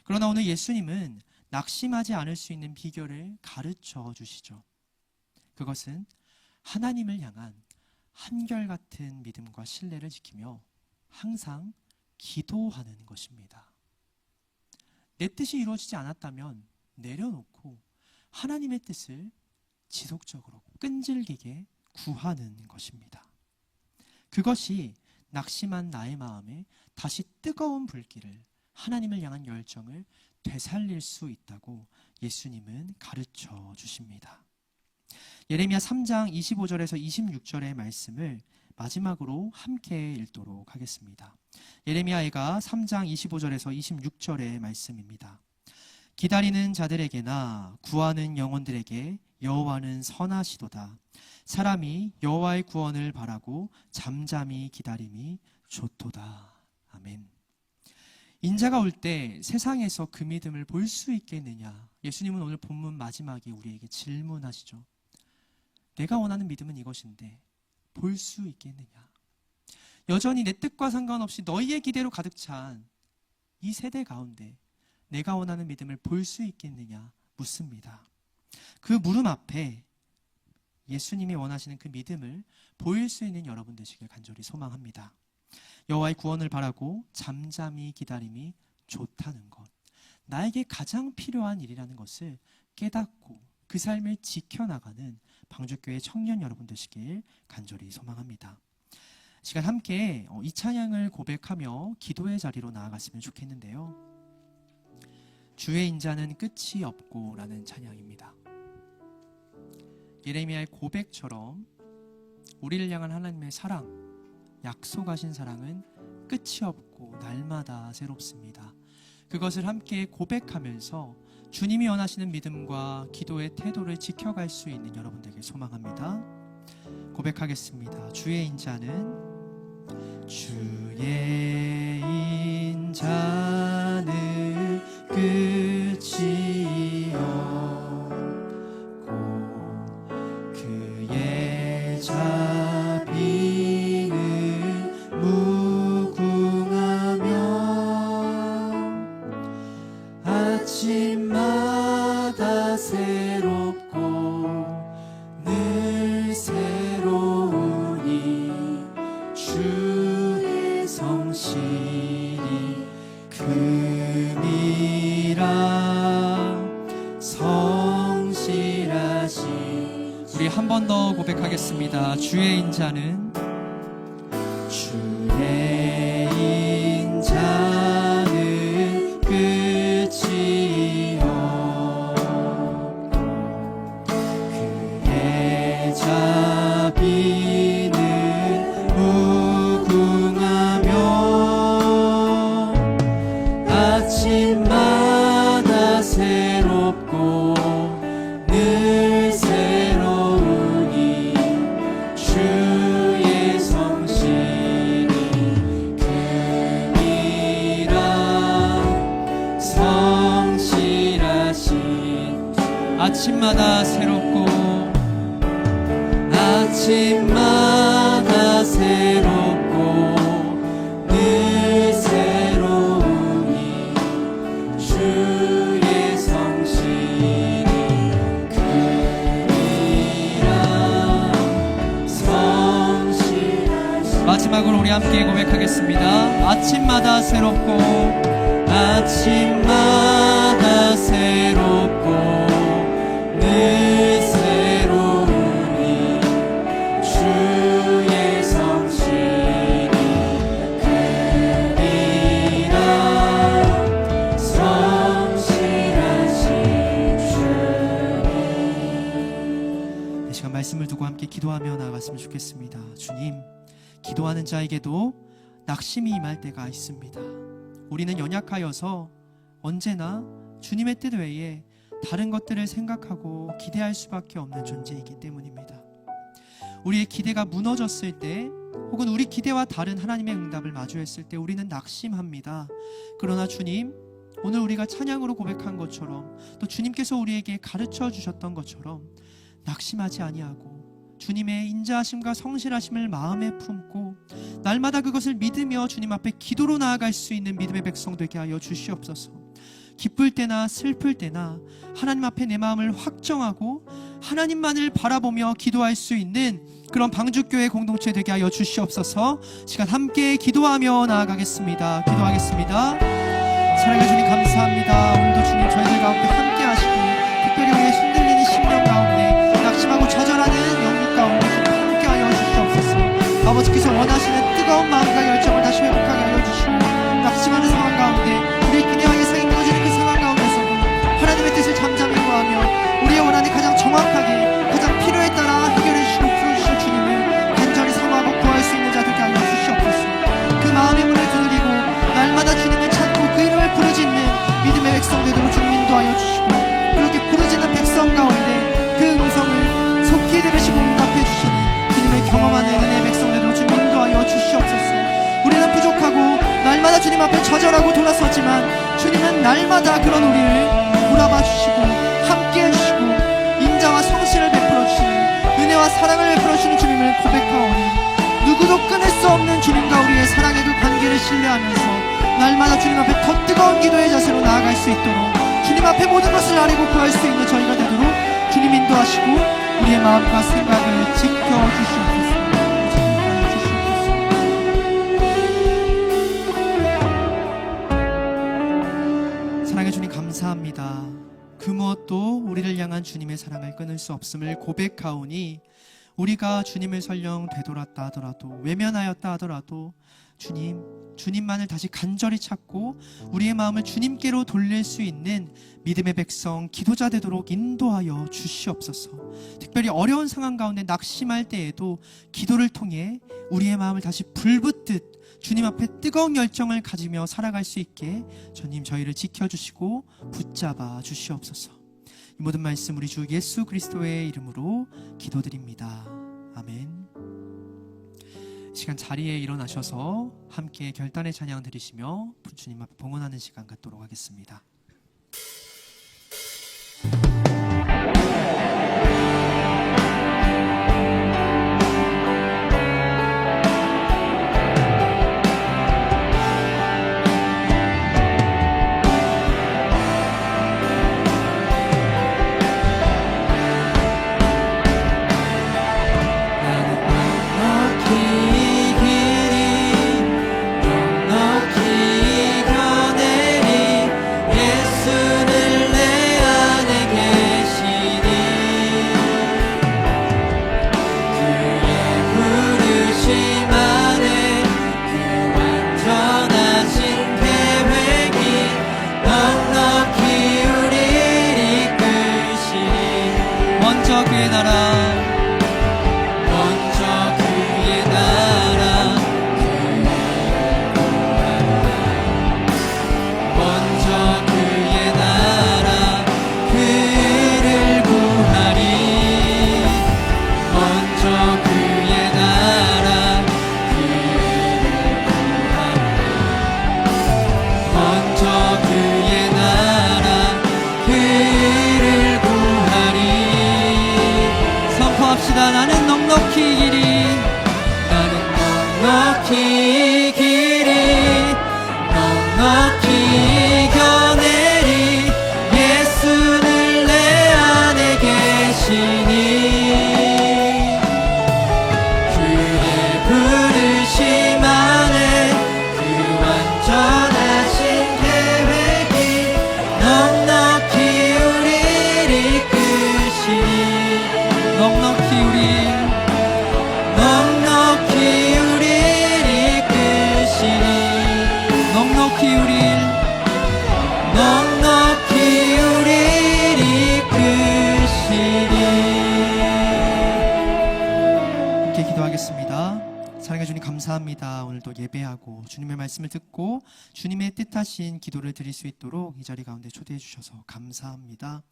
그러나 오늘 예수님은 낙심하지 않을 수 있는 비결을 가르쳐 주시죠. 그것은 하나님을 향한 한결같은 믿음과 신뢰를 지키며 항상 기도하는 것입니다. 내 뜻이 이루어지지 않았다면 내려놓고 하나님의 뜻을 지속적으로 끈질기게 구하는 것입니다. 그것이 낙심한 나의 마음에 다시 뜨거운 불길을, 하나님을 향한 열정을 되살릴 수 있다고 예수님은 가르쳐 주십니다. 예레미야 3장 25절에서 26절의 말씀을 마지막으로 함께 읽도록 하겠습니다. 예레미야가 3장 25절에서 26절의 말씀입니다. 기다리는 자들에게나 구하는 영혼들에게 여호와는 선하시도다. 사람이 여호와의 구원을 바라고 잠잠히 기다림이 좋도다. 아멘. 인자가 올 때 세상에서 그 믿음을 볼 수 있겠느냐? 예수님은 오늘 본문 마지막에 우리에게 질문하시죠. 내가 원하는 믿음은 이것인데 볼 수 있겠느냐? 여전히 내 뜻과 상관없이 너희의 기대로 가득 찬 이 세대 가운데 내가 원하는 믿음을 볼 수 있겠느냐 묻습니다. 그 물음 앞에 예수님이 원하시는 그 믿음을 보일 수 있는 여러분 되시길 간절히 소망합니다. 여호와의 구원을 바라고 잠잠히 기다림이 좋다는 것, 나에게 가장 필요한 일이라는 것을 깨닫고 그 삶을 지켜나가는 방주교회 청년 여러분 되시길 간절히 소망합니다. 시간 함께 이 찬양을 고백하며 기도의 자리로 나아갔으면 좋겠는데요. 주의 인자는 끝이 없고 라는 찬양입니다. 예레미야의 고백처럼 우리를 향한 하나님의 사랑, 약속하신 사랑은 끝이 없고 날마다 새롭습니다. 그것을 함께 고백하면서 주님이 원하시는 믿음과 기도의 태도를 지켜갈 수 있는 여러분들에게 소망합니다. 고백하겠습니다. 주의 인자는 끝이 없고 그의 자비는 무궁하며 아침마다 새롭고 늘 새로우니 주의 성실이 고백하겠습니다. 주의 인자는 끝이 없고 그의 자비는 무궁하며 아침마다 새롭고 늘 새로우니 주의 성실이 크니라. 성실하신 아침마다 새롭고 아침마다 새롭고 늘 새로우니 주의 성실이 크니라. 성실하신 마지막으로 우리 함께 고백하겠습니다. 아침마다 새롭고 아침마다 새롭고 늘 새로우니 주의 성실이 크니라. 성실하신 주님. 이 시간 말씀을 두고 함께 기도하며 나아갔으면 좋겠습니다. 주님, 기도하는 자에게도 낙심이 임할 때가 있습니다. 우리는 연약하여서 언제나 주님의 뜻 외에 다른 것들을 생각하고 기대할 수밖에 없는 존재이기 때문입니다. 우리의 기대가 무너졌을 때 혹은 우리 기대와 다른 하나님의 응답을 마주했을 때 우리는 낙심합니다. 그러나 주님, 오늘 우리가 찬양으로 고백한 것처럼 또 주님께서 우리에게 가르쳐 주셨던 것처럼 낙심하지 아니하고 주님의 인자하심과 성실하심을 마음에 품고 날마다 그것을 믿으며 주님 앞에 기도로 나아갈 수 있는 믿음의 백성 되게 하여 주시옵소서. 기쁠 때나 슬플 때나 하나님 앞에 내 마음을 확정하고 하나님만을 바라보며 기도할 수 있는 그런 방주교회 공동체 되게 하여 주시옵소서. 시간 함께 기도하며 나아가겠습니다. 기도하겠습니다. 사랑해 주님 감사합니다. 오늘도 주님 저희들 가운데 함께 하시고 특별히 우리의 흔들리는 심령 가운데 낙심하고 좌절하는 영역 가운데 함께 하여 주시옵소서. 아버지께서 원하시는 뜨거운 마음과 열정을 다시 회복하게 하여 주시고 낙심하는 상황 가운데 우리의 기대와 예상이 무너지는 그 상황 가운데서도 하나님의 뜻을 잠잠히 구하며 우리의 원한이 가장 정확하게 가장 필요에 따라 해결해 주시고 풀어주실 주님을 간절히 사모하고 구할 수 있는 자 되게 하여 주시옵소서. 그 마음의 문을 두드리고 날마다 주님을 찾고 그 이름을 부르짖는 믿음의 백성 되도록 주님 인도하여 주시고 그렇게 부르짖는 백성 가운데 그 음성을 속히 들으시고 응답해 주시는 주님을 경험하는 은혜의 백성 되도록 주님 인도하여 주시옵소서. 우리는 부족하고 날마다 주님 앞에 좌절하고 돌아섰지만 주님은 날마다 그런 우리를 돌아봐 주시고 함께 해주시고 인자와 성실을 베풀어 주시는 은혜와 사랑을 베풀어 주시는 주님을 고백하오니 누구도 끊을 수 없는 주님과 우리의 사랑의 그 관계를 신뢰하면서 날마다 주님 앞에 더 뜨거운 기도의 자세로 나아갈 수 있도록 주님 앞에 모든 것을 아뢰고 구할 수 있는 저희가 되도록 주님 인도하시고 우리의 마음과 생각을 지켜주시옵소서. 사랑해 주님 감사합니다. 그 무엇도 우리를 향한 주님의 사랑을 끊을 수 없음을 고백하오니 우리가 주님을 설령 되돌았다 하더라도 외면하였다 하더라도 주님만을 다시 간절히 찾고 우리의 마음을 주님께로 돌릴 수 있는 믿음의 백성 기도자 되도록 인도하여 주시옵소서. 특별히 어려운 상황 가운데 낙심할 때에도 기도를 통해 우리의 마음을 다시 불붙듯 주님 앞에 뜨거운 열정을 가지며 살아갈 수 있게 주님 저희를 지켜주시고 붙잡아 주시옵소서. 이 모든 말씀 우리 주 예수 그리스도의 이름으로 기도드립니다. 아멘. 시간 자리에 일어나셔서 함께 결단의 찬양 드리시며 주님 앞에 봉헌하는 시간 갖도록 하겠습니다. 넉넉히 겨내리 함께 기도하겠습니다. 사랑해 주님 감사합니다. 오늘도 예배하고 주님의 말씀을 듣고 주님의 뜻하신 기도를 드릴 수 있도록 이 자리 가운데 초대해 주셔서 감사합니다.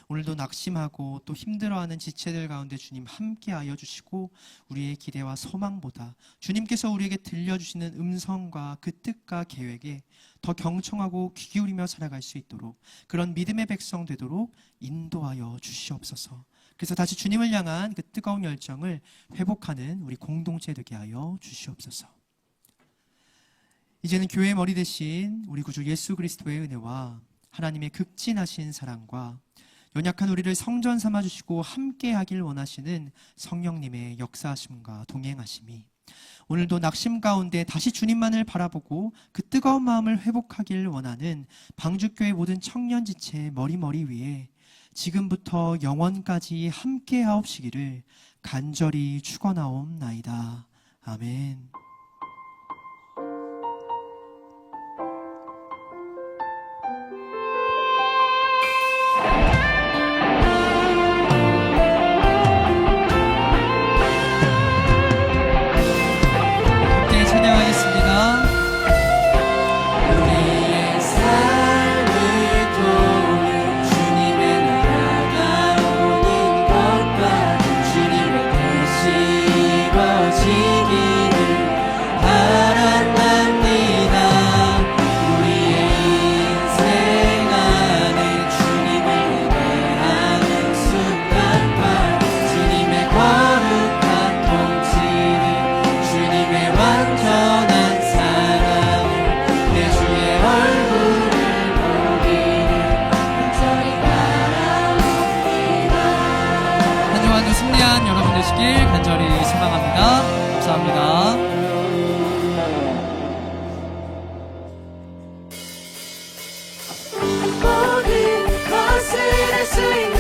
오늘도 낙심하고 또 힘들어하는 지체들 가운데 주님 함께하여 주시고 우리의 기대와 소망보다 주님께서 우리에게 들려주시는 음성과 그 뜻과 계획에 더 경청하고 귀 기울이며 살아갈 수 있도록 그런 믿음의 백성 되도록 인도하여 주시옵소서. 그래서 다시 주님을 향한 그 뜨거운 열정을 회복하는 우리 공동체 되게 하여 주시옵소서. 이제는 교회의 머리 대신 우리 구주 예수 그리스도의 은혜와 하나님의 극진하신 사랑과 연약한 우리를 성전 삼아주시고 함께하길 원하시는 성령님의 역사하심과 동행하심이 오늘도 낙심 가운데 다시 주님만을 바라보고 그 뜨거운 마음을 회복하길 원하는 방주교회 모든 청년지체의 머리 위에 지금부터 영원까지 함께하옵시기를 간절히 축원하옵나이다. 아멘. 함께 찬양하겠습니다. 우리의 삶을 통해 주님의 나라가 오는 것과 주님의 뜻이 이루어지기를 바랍니다. 우리의 인생 안에 주님을 예배하는 순간과 주님의 거룩한 통치는 주님의 완전한 사랑을 내 주의 얼굴을 보기를 간절히 바라옵니다. 한 주간도 승리한 여러분 되시길 간절히 소망합니다. 감사합니다. 모든 것을 할 수 있는